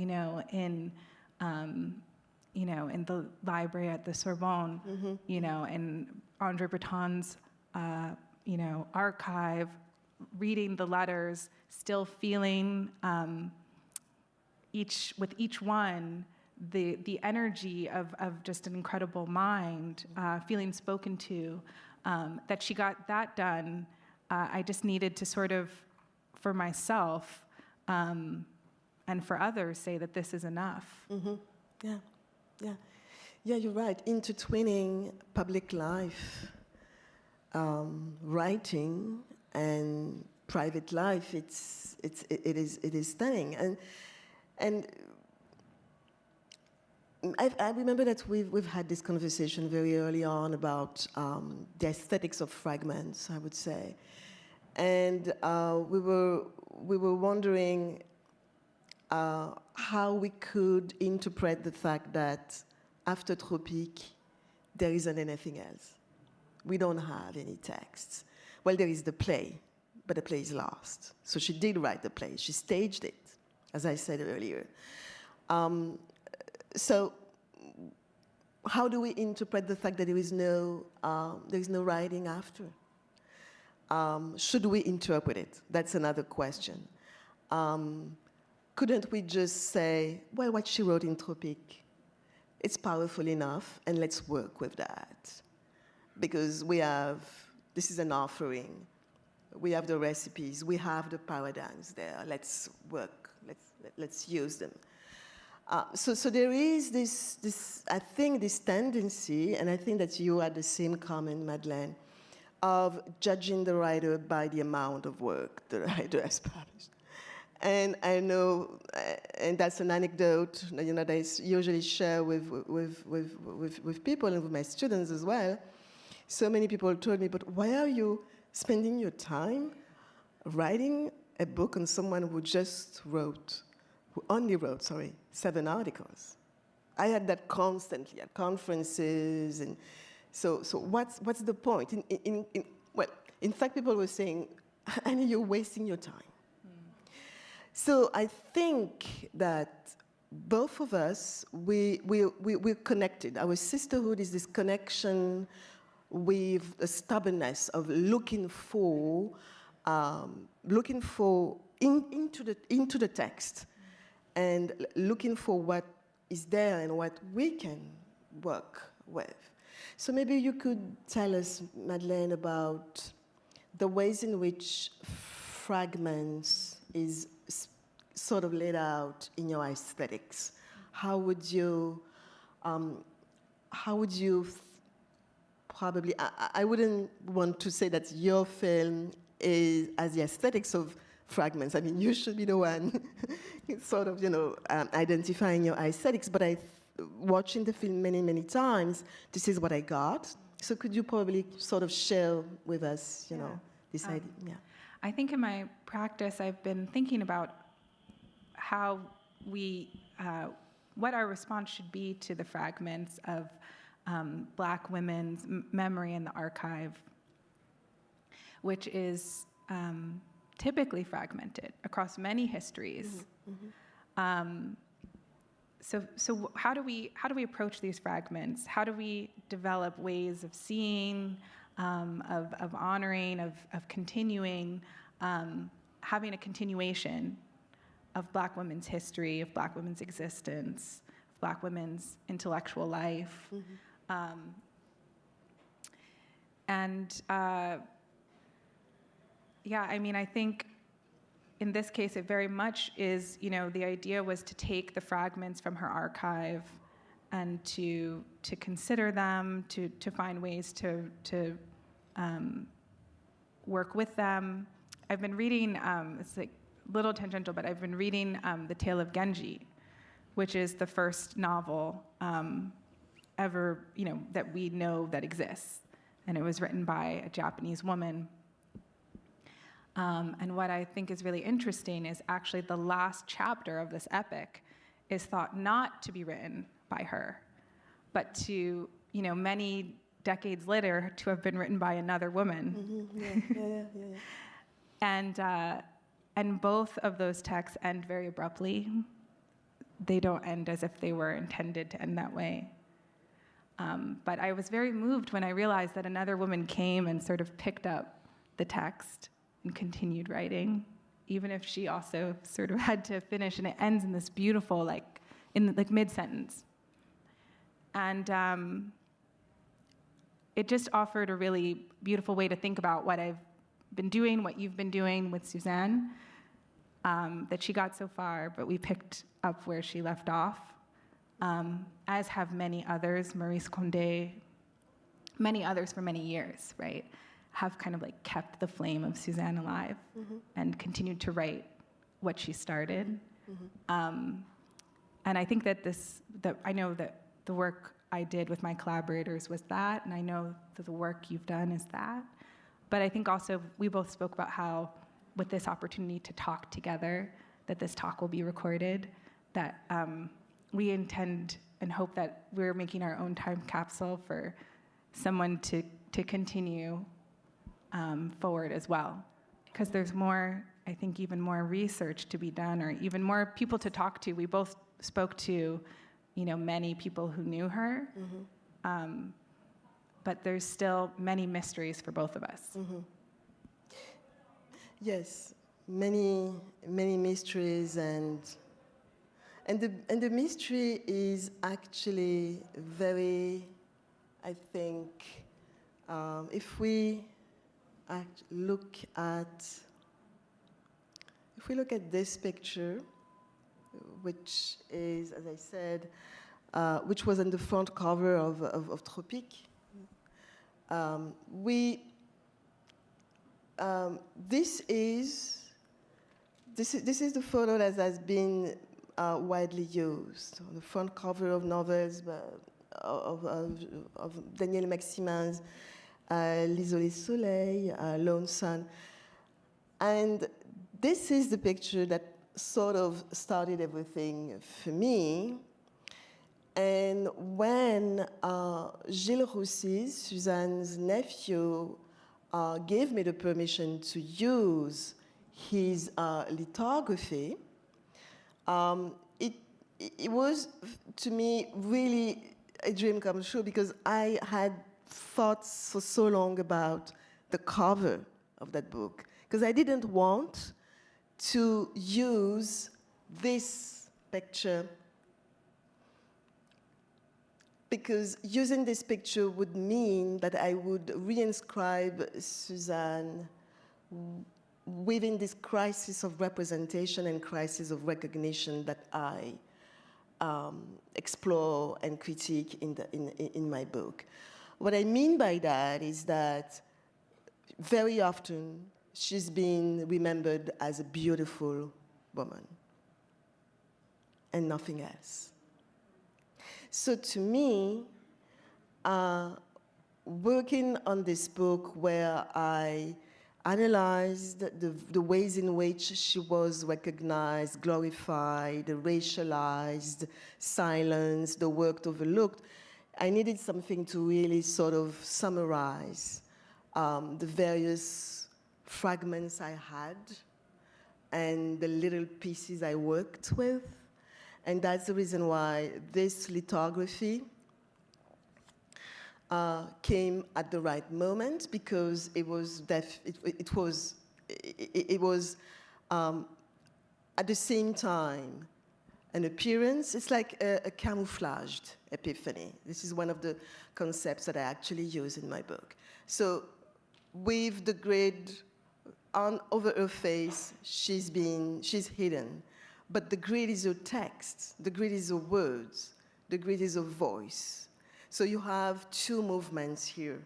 in the library at the Sorbonne, in André Breton's, archive, reading the letters, still feeling with each one the energy of just an incredible mind, feeling spoken to, that she got that done. I just needed to sort of, for myself and for others, say that this is enough. Yeah, you're right. Intertwining public life, writing, and private life, it is stunning. And I remember that we've had this conversation very early on about the aesthetics of fragments, I would say, and we were wondering how we could interpret the fact that after Tropique there isn't anything else. We don't have any texts. Well, there is the play, but the play is lost. So she did write the play. She staged it, as I said earlier. So how do we interpret the fact that there is no writing after? Should we interpret it? That's another question. Couldn't we just say, well, what she wrote in Tropique, it's powerful enough, and let's work with that? Because this is an offering. We have the recipes, we have the paradigms there. Let's work, let's use them. So there is this, I think, this tendency, and I think that you had the same comment, Madeleine, of judging the writer by the amount of work the writer has published. And I know, and that's an anecdote that I usually share with people and with my students as well. So many people told me, but why are you spending your time writing a book on someone who only wrote 7 articles? I had that constantly at conferences and So what's the point? Well, in fact, people were saying, Annie, you're wasting your time. So I think that both of us, we're connected. Our sisterhood is this connection with a stubbornness of looking for into the text and looking for what is there and what we can work with. So maybe you could tell us, Madeleine, about the ways in which fragments is sort of laid out in your aesthetics. How would you probably, I wouldn't want to say that your film has the aesthetics of fragments. I mean, you should be the one sort of, identifying your aesthetics, but watching the film many, many times, this is what I got. So could you probably sort of share with us, this idea? Yeah. I think in my practice, I've been thinking about how what our response should be to the fragments of Black women's memory in the archive, which is typically fragmented across many histories. So how do we approach these fragments? How do we develop ways of seeing, of honoring, of continuing, having a continuation of Black women's history, of Black women's existence, of Black women's intellectual life? I think in this case, it very much is, the idea was to take the fragments from her archive and to consider them, to find ways to work with them. I've been reading, it's like a little tangential, but I've been reading The Tale of Genji, which is the first novel ever, that we know that exists. And it was written by a Japanese woman. And what I think is really interesting is actually the last chapter of this epic is thought not to be written by her, but to, many decades later, to have been written by another woman. And both of those texts end very abruptly. They don't end as if they were intended to end that way. But I was very moved when I realized that another woman came and sort of picked up the text and continued writing, even if she also sort of had to finish, and it ends in this beautiful, mid-sentence. And it just offered a really beautiful way to think about what I've been doing, what you've been doing with Suzanne, that she got so far, but we picked up where she left off, as have many others, Maurice Condé, many others for many years, right? Have kind of kept the flame of Suzanne alive and continued to write what she started. And I think that I know that the work I did with my collaborators was that, and I know that the work you've done is that. But I think also we both spoke about how, with this opportunity to talk together, that this talk will be recorded, that we intend and hope that we're making our own time capsule for someone to continue forward as well, because there's more, I think, even more research to be done, or even more people to talk to. We both spoke to, many people who knew her, but there's still many mysteries for both of us. Yes, many mysteries, and the mystery is actually very, I think, if we look at this picture, which is, as I said, which was on the front cover of Tropique, this is the photo that has been widely used on the front cover of novels of Daniel Maximin's L'Isolé Soleil, Lone Sun. And this is the picture that sort of started everything for me. And when Gilles Roussy, Suzanne's nephew, gave me the permission to use his lithography, it was, to me, really a dream come true, because I had thought for so long about the cover of that book, because I didn't want to use this picture, because using this picture would mean that I would reinscribe Suzanne within this crisis of representation and crisis of recognition that I explore and critique in my book. What I mean by that is that very often she's been remembered as a beautiful woman and nothing else. So to me, working on this book where I analyzed the ways in which she was recognized, glorified, racialized, silenced, the work overlooked, I needed something to really sort of summarize the various fragments I had and the little pieces I worked with. And that's the reason why this lithography came at the right moment, because it was at the same time an appearance. It's like a camouflaged epiphany. This is one of the concepts that I actually use in my book. So with the grid on over her face, she's hidden. But the grid is her text, the grid is her words, the grid is her voice. So you have two movements here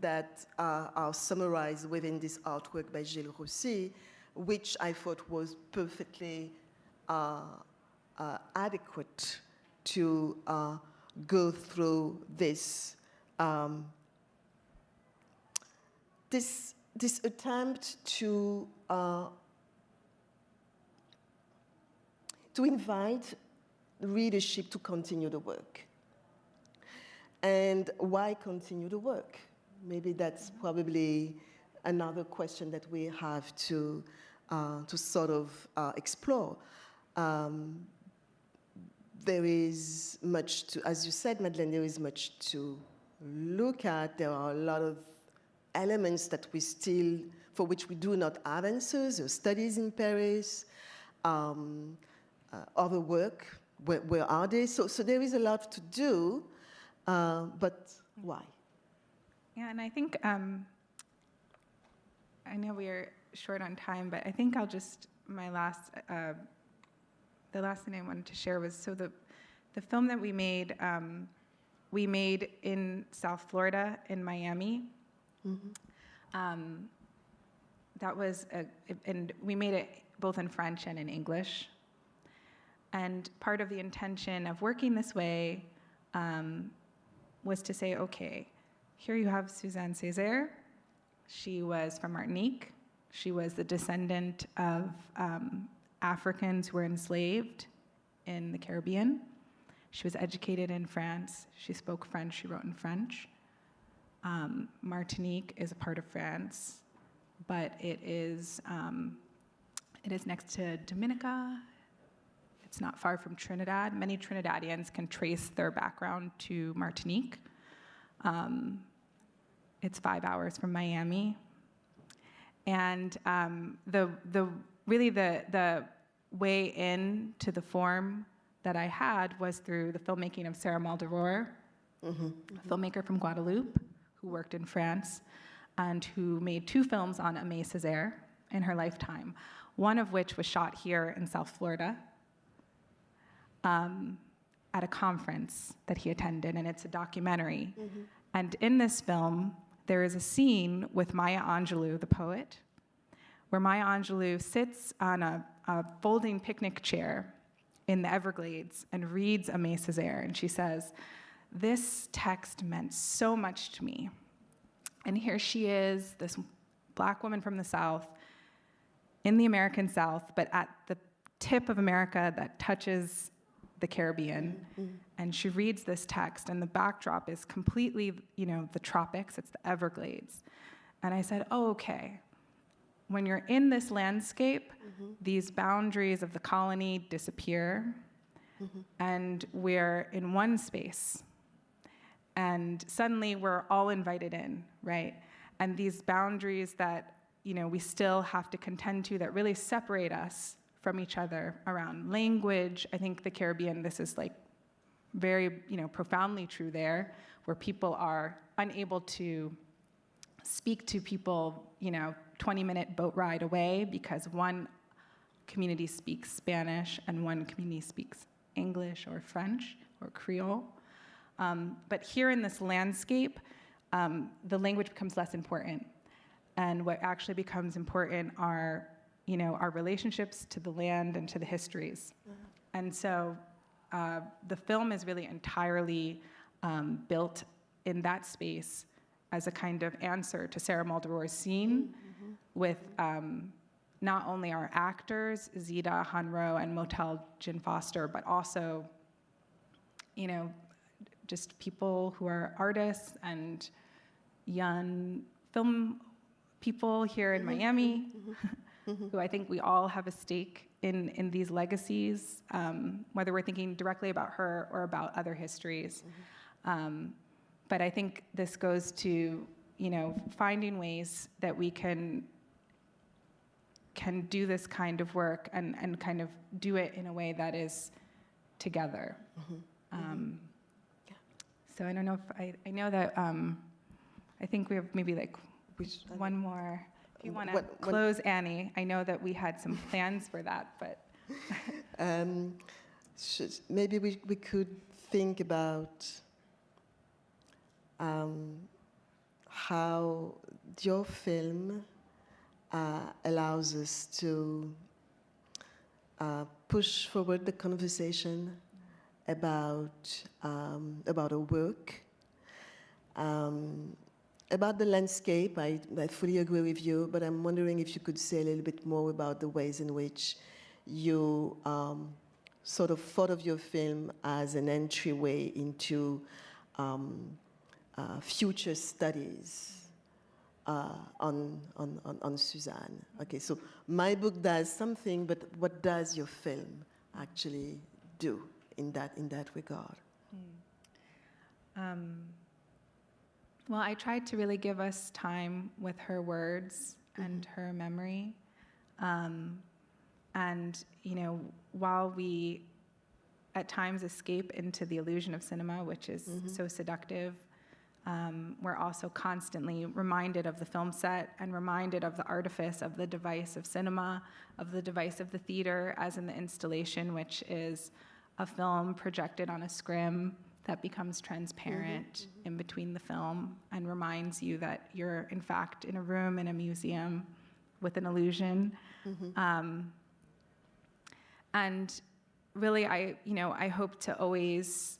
that are summarized within this artwork by Gilles Roussy, which I thought was perfectly adequate to go through this this attempt to invite the readership to continue the work. And why continue the work? Maybe that's probably another question that we have to sort of explore. There is much to, as you said, Madeleine, there is much to look at. There are a lot of elements that we still, for which we do not have answers, or studies in Paris, other work, where are they? So there is a lot to do, but why? Yeah, and I think, I know we are short on time, but I think I'll just, the last thing I wanted to share was, so the film that we made in South Florida, in Miami. Mm-hmm. That was, and we made it both in French and in English. And part of the intention of working this way was to say, okay, here you have Suzanne Césaire. She was from Martinique. She was the descendant of Africans who were enslaved in the Caribbean. She was educated in France. She spoke French. She wrote in French. Martinique is a part of France, but it is next to Dominica. It's not far from Trinidad. Many Trinidadians can trace their background to Martinique. It's 5 hours from Miami. And the way into the form that I had was through the filmmaking of Sarah Malderour, mm-hmm. a filmmaker from Guadeloupe who worked in France and who made 2 films on Aimée Césaire in her lifetime, one of which was shot here in South Florida at a conference that he attended, and it's a documentary. Mm-hmm. And in this film, there is a scene with Maya Angelou, the poet, where Maya Angelou sits on a folding picnic chair in the Everglades and reads Aimée Césaire, and she says, "This text meant so much to me." And here she is, this black woman from the South, in the American South, but at the tip of America that touches the Caribbean. And she reads this text, and the backdrop is completely, the tropics, it's the Everglades. And I said, oh, okay. When you're in this landscape, these boundaries of the colony disappear, and we're in one space. And suddenly we're all invited in, right? And these boundaries that, we still have to contend to that really separate us from each other around language. I think the Caribbean, this is like very, profoundly true there, where people are unable to speak to people, 20-minute boat ride away because one community speaks Spanish and one community speaks English or French or Creole. But here in this landscape, the language becomes less important. And what actually becomes important are, our relationships to the land and to the histories. And so the film is really entirely built in that space as a kind of answer to Sarah Mulderoy's scene with not only our actors, Zita, Hanro, and Motel Jin Foster, but also, just people who are artists and young film people here in Miami, who I think we all have a stake in these legacies, whether we're thinking directly about her or about other histories. But I think this goes to, finding ways that we can do this kind of work and kind of do it in a way that is together. So I don't know if I know that I think we have maybe like one more. If you want to close, Annie, I know that we had some plans for that, but maybe we could think about how your film allows us to push forward the conversation about our work, about the landscape. I fully agree with you, but I'm wondering if you could say a little bit more about the ways in which you sort of thought of your film as an entryway into future studies on Suzanne. Okay, so my book does something, but what does your film actually do in that regard? Well, I tried to really give us time with her words and her memory. And, while we at times escape into the illusion of cinema, which is so seductive, we're also constantly reminded of the film set and reminded of the artifice of the device of cinema, of the device of the theater, as in the installation, which is a film projected on a scrim that becomes transparent in between the film and reminds you that you're, in fact, in a room in a museum with an illusion. And really, I hope to always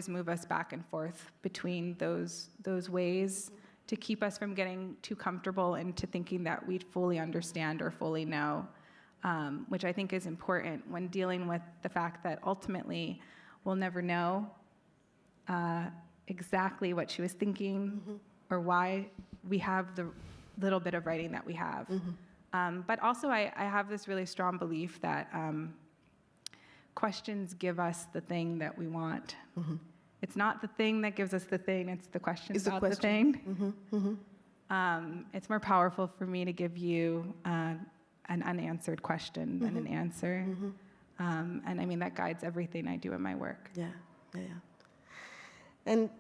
move us back and forth between those ways to keep us from getting too comfortable into thinking that we fully understand or fully know, which I think is important when dealing with the fact that ultimately we'll never know exactly what she was thinking or why we have the little bit of writing that we have. But also I have this really strong belief that questions give us the thing that we want. It's not the thing that gives us the thing, it's the question about the thing. It's more powerful for me to give you an unanswered question than an answer. And I mean, that guides everything I do in my work. Yeah. And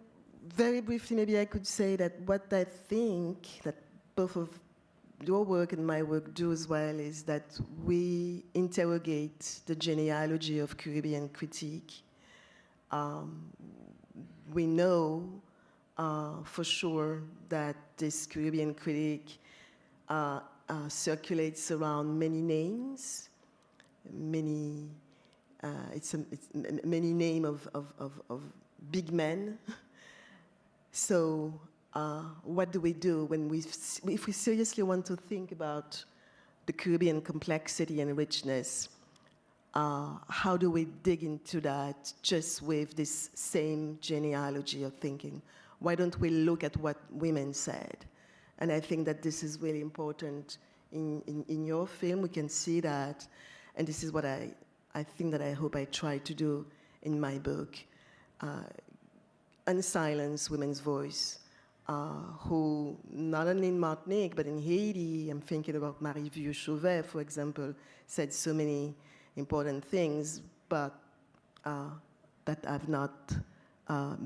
very briefly, maybe I could say that what I think that both of your work and my work do as well is that we interrogate the genealogy of Caribbean critique. We know for sure that this Caribbean critique circulates around many names, many names of big men. So what do we do when if we seriously want to think about the Caribbean complexity and richness? how do we dig into that just with this same genealogy of thinking? Why don't we look at what women said? And I think that this is really important in your film. We can see that, and this is what I think that I hope I try to do in my book. Unsilence women's voice, who not only in Martinique, but in Haiti, I'm thinking about Marie Vieux-Chauvet, for example, said so many important things, but that have not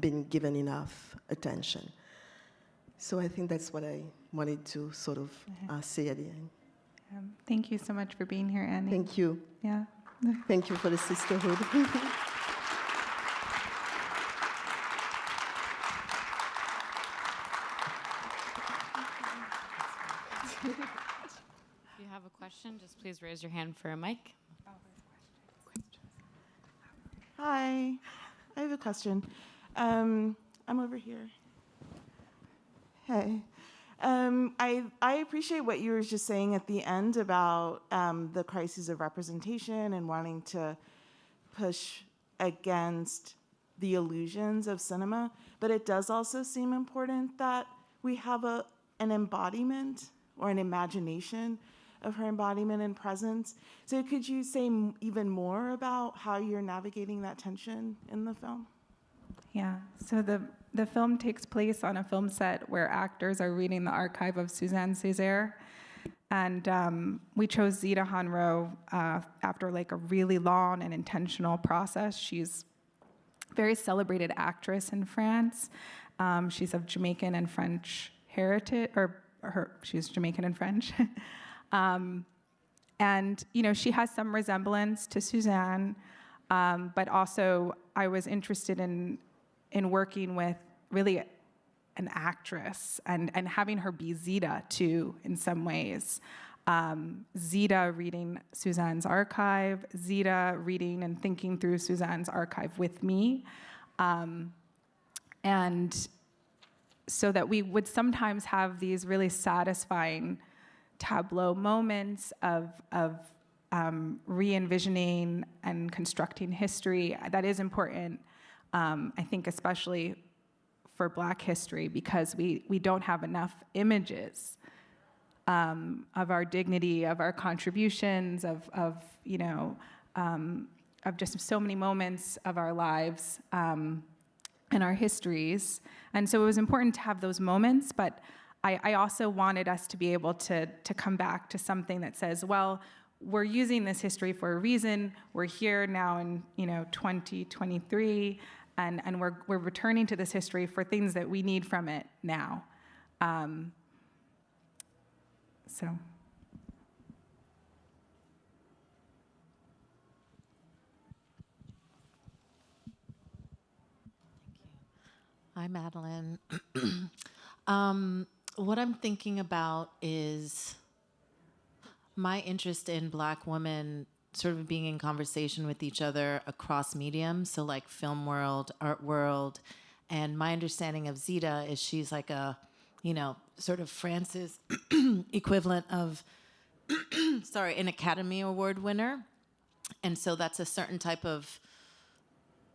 been given enough attention. So I think that's what I wanted to sort of say at the end. Thank you so much for being here, Annie. Thank you. Yeah. Thank you for the sisterhood. If you have a question, just please raise your hand for a mic. Hi, I have a question. I'm over here. Hey. I appreciate what you were just saying at the end about the crisis of representation and wanting to push against the illusions of cinema, but it does also seem important that we have an embodiment or an imagination of her embodiment and presence. So could you say even more about how you're navigating that tension in the film? Yeah, so the film takes place on a film set where actors are reading the archive of Suzanne Césaire. And we chose Zita Hanro after like a really long and intentional process. She's a very celebrated actress in France. She's of Jamaican and French heritage, she's Jamaican and French. And, you know, she has some resemblance to Suzanne, but also I was interested in working with really an actress and having her be Zita too in some ways. Zita reading Suzanne's archive, Zita reading and thinking through Suzanne's archive with me. And so that we would sometimes have these really satisfying tableau moments of re-envisioning and constructing history. That is important, I think, especially for Black history, because we don't have enough images of our dignity, of our contributions, of just so many moments of our lives and our histories. And so it was important to have those moments, but I also wanted us to be able to come back to something that says, well, we're using this history for a reason. We're here now in 2023, and we're returning to this history for things that we need from it now. So. Hi, Madeleine. What I'm thinking about is my interest in Black women sort of being in conversation with each other across mediums, so like film world, art world, and my understanding of Zita is she's like a, sort of France's equivalent of, an Academy Award winner, and so that's a certain type of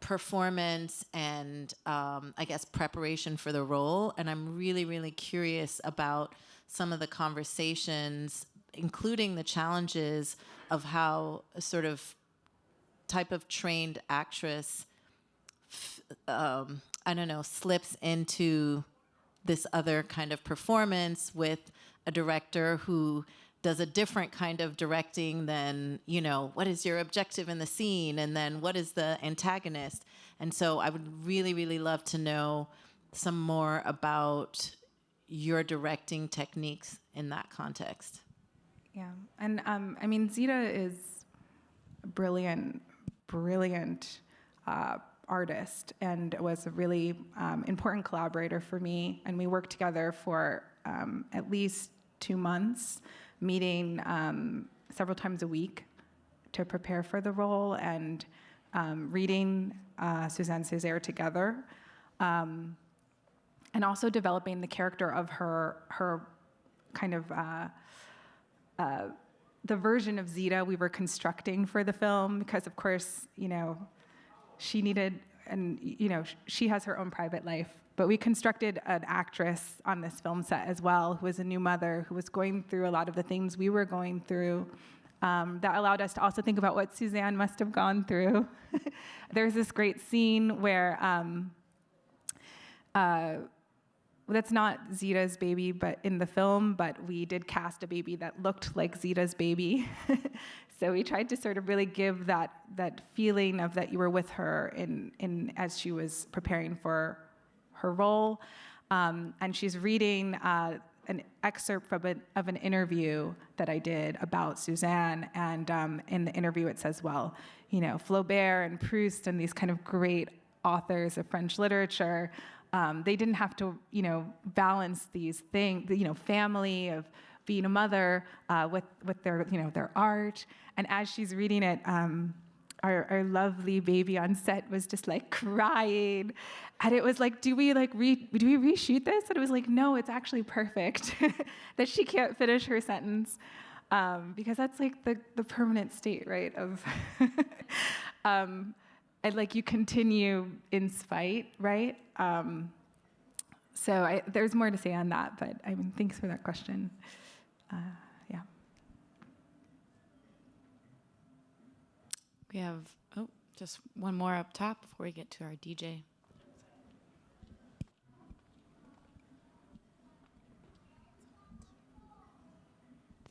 performance and I guess preparation for the role. And I'm really, really curious about some of the conversations, including the challenges of how a sort of type of trained actress, slips into this other kind of performance with a director who does a different kind of directing than, what is your objective in the scene? And then what is the antagonist? And so I would really, really love to know some more about your directing techniques in that context. Yeah, and Zita is a brilliant artist and was a really important collaborator for me. And we worked together for at least 2 months, meeting several times a week to prepare for the role and reading Suzanne Césaire together, and also developing the character of her kind of the version of Zita we were constructing for the film, because of course, she needed, and she has her own private life, but we constructed an actress on this film set as well, who was a new mother, who was going through a lot of the things we were going through, that allowed us to also think about what Suzanne must have gone through. There's this great scene where, that's not Zita's baby, but in the film, but we did cast a baby that looked like Zita's baby. So we tried to sort of really give that feeling of that you were with her in as she was preparing for her role. And she's reading an excerpt of an interview that I did about Suzanne. And in the interview it says, well, Flaubert and Proust and these kind of great authors of French literature, they didn't have to, balance these things, family, of being a mother, with their, their art. And as she's reading it, our lovely baby on set was just like crying, and it was like, do we reshoot this? And it was like, no, it's actually perfect that she can't finish her sentence, because that's like the permanent state, right? Of and like you continue in spite, right? So there's more to say on that, but thanks for that question. Yeah. We have, just one more up top before we get to our DJ.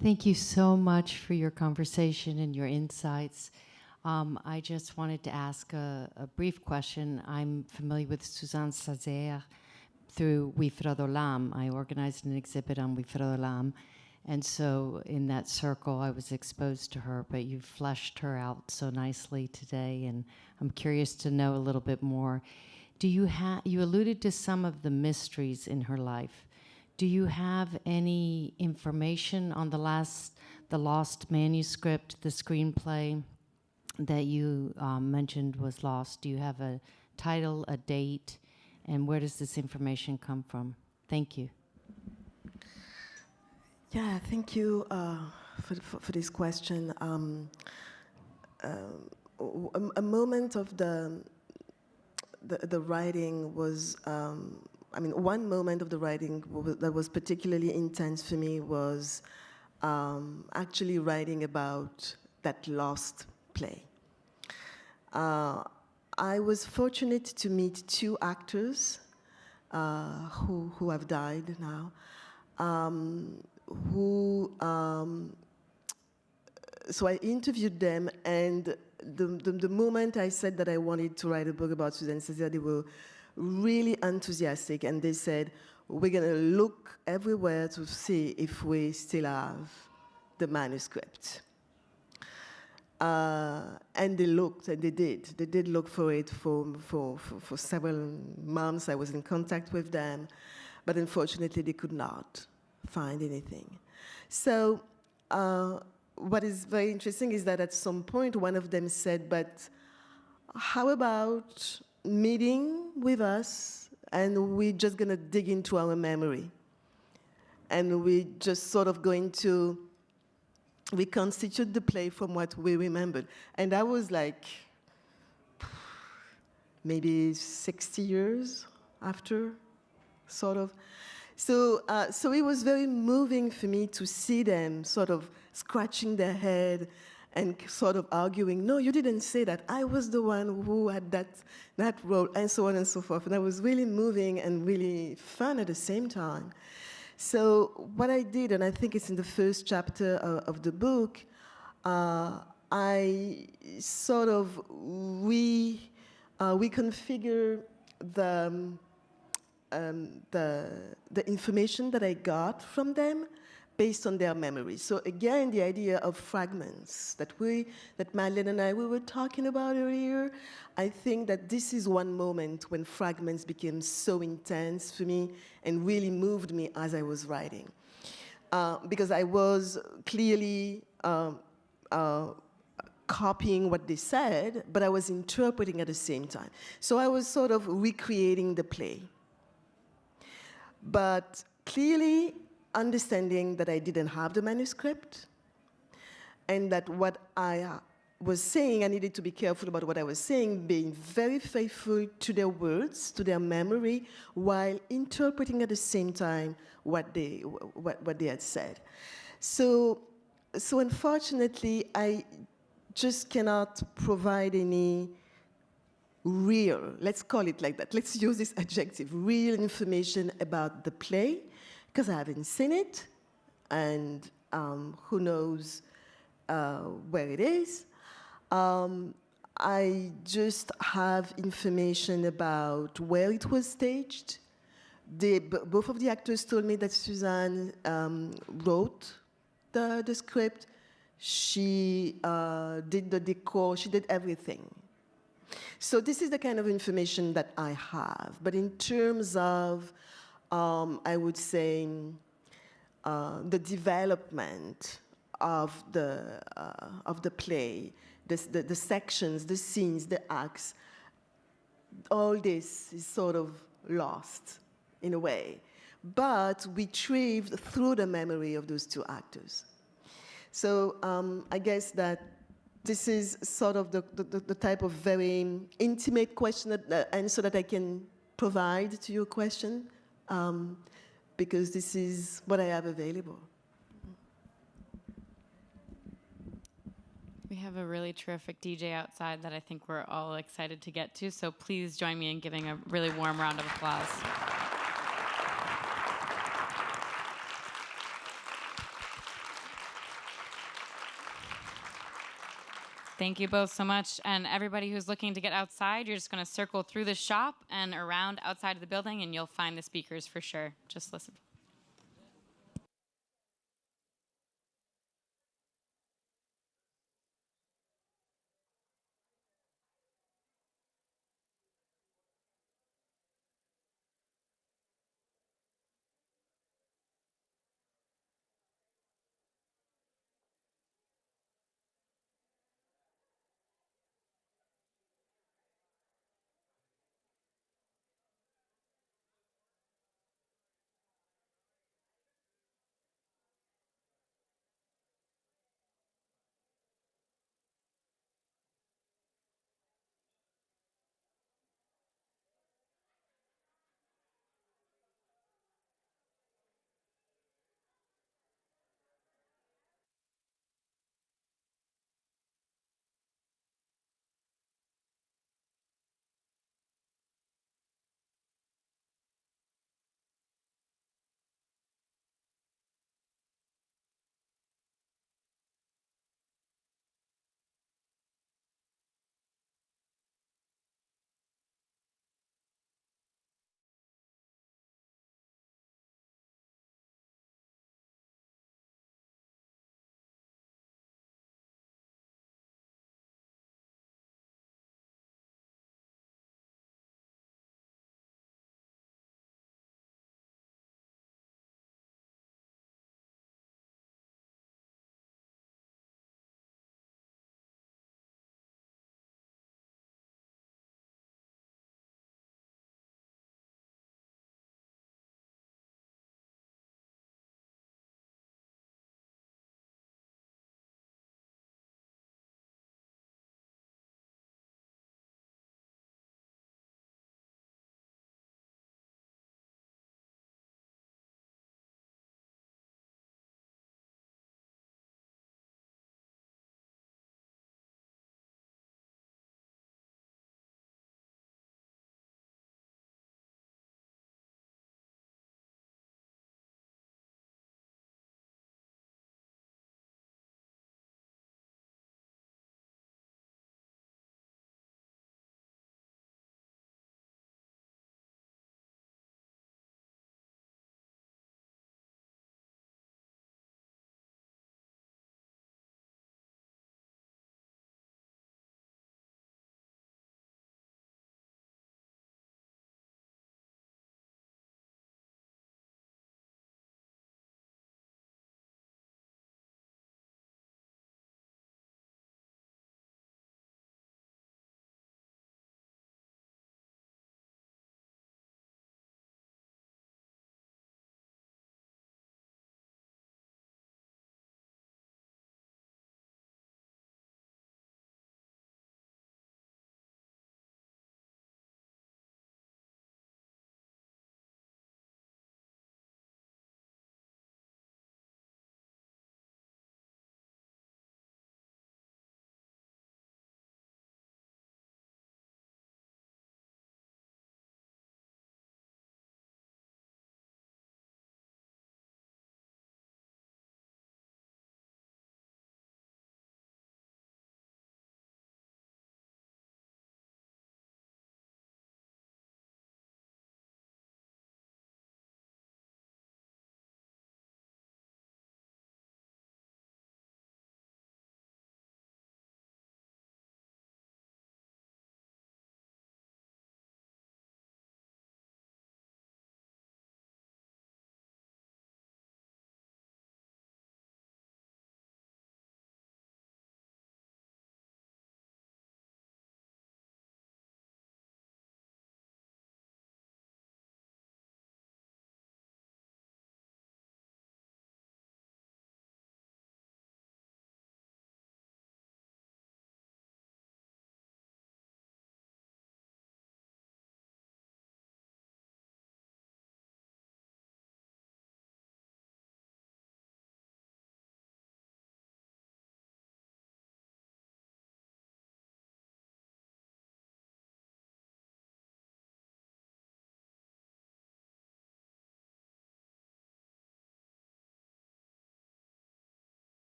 Thank you so much for your conversation and your insights. I just wanted to ask a brief question. I'm familiar with Suzanne Césaire through We Frodo Lam. I organized an exhibit on We Frodo Lam. And so in that circle, I was exposed to her, but you fleshed her out so nicely today, and I'm curious to know a little bit more. You alluded to some of the mysteries in her life. Do you have any information on the lost manuscript, the screenplay that you mentioned was lost? Do you have a title, a date, and where does this information come from? Thank you. Yeah, thank you for this question. A moment of the writing was, one moment of the writing that was particularly intense for me was actually writing about that lost play. I was fortunate to meet two actors who have died now. So I interviewed them, and the moment I said that I wanted to write a book about Suzanne Césaire, they were really enthusiastic, and they said, we're going to look everywhere to see if we still have the manuscript. And they looked, and they did. They did look for it for several months. I was in contact with them, but unfortunately they could not find anything. So what is very interesting is that at some point one of them said, but how about meeting with us and we're just going to dig into our memory, and we're just sort of going to reconstitute the play from what we remembered. And that was like maybe 60 years after, sort of. So it was very moving for me to see them sort of scratching their head and sort of arguing, no, you didn't say that. I was the one who had that role, and so on and so forth. And that was really moving and really fun at the same time. So what I did, and I think it's in the first chapter of the book, I sort of reconfigure the information that I got from them based on their memories. So again, the idea of fragments that Madeleine and we were talking about earlier, I think that this is one moment when fragments became so intense for me and really moved me as I was writing. Because I was clearly copying what they said, but I was interpreting at the same time. So I was sort of recreating the play. But clearly understanding that I didn't have the manuscript, and that what I was saying, I needed to be careful about what I was saying, being very faithful to their words, to their memory, while interpreting at the same time what they had said. So unfortunately, I just cannot provide any real, let's call it like that, let's use this adjective, real information about the play, because I haven't seen it, and who knows where it is. I just have information about where it was staged. Both of the actors told me that Suzanne wrote the script. She did the decor, she did everything. So this is the kind of information that I have. But in terms of, I would say, the development of the play, the sections, the scenes, the acts, all this is sort of lost in a way. But we retrieved through the memory of those two actors. So I guess that this is sort of the type of very intimate question answer that I can provide to your question, because this is what I have available. We have a really terrific DJ outside that I think we're all excited to get to, so please join me in giving a really warm round of applause. Thank you both so much. And everybody who's looking to get outside, you're just going to circle through the shop and around outside of the building, and you'll find the speakers for sure. Just listen.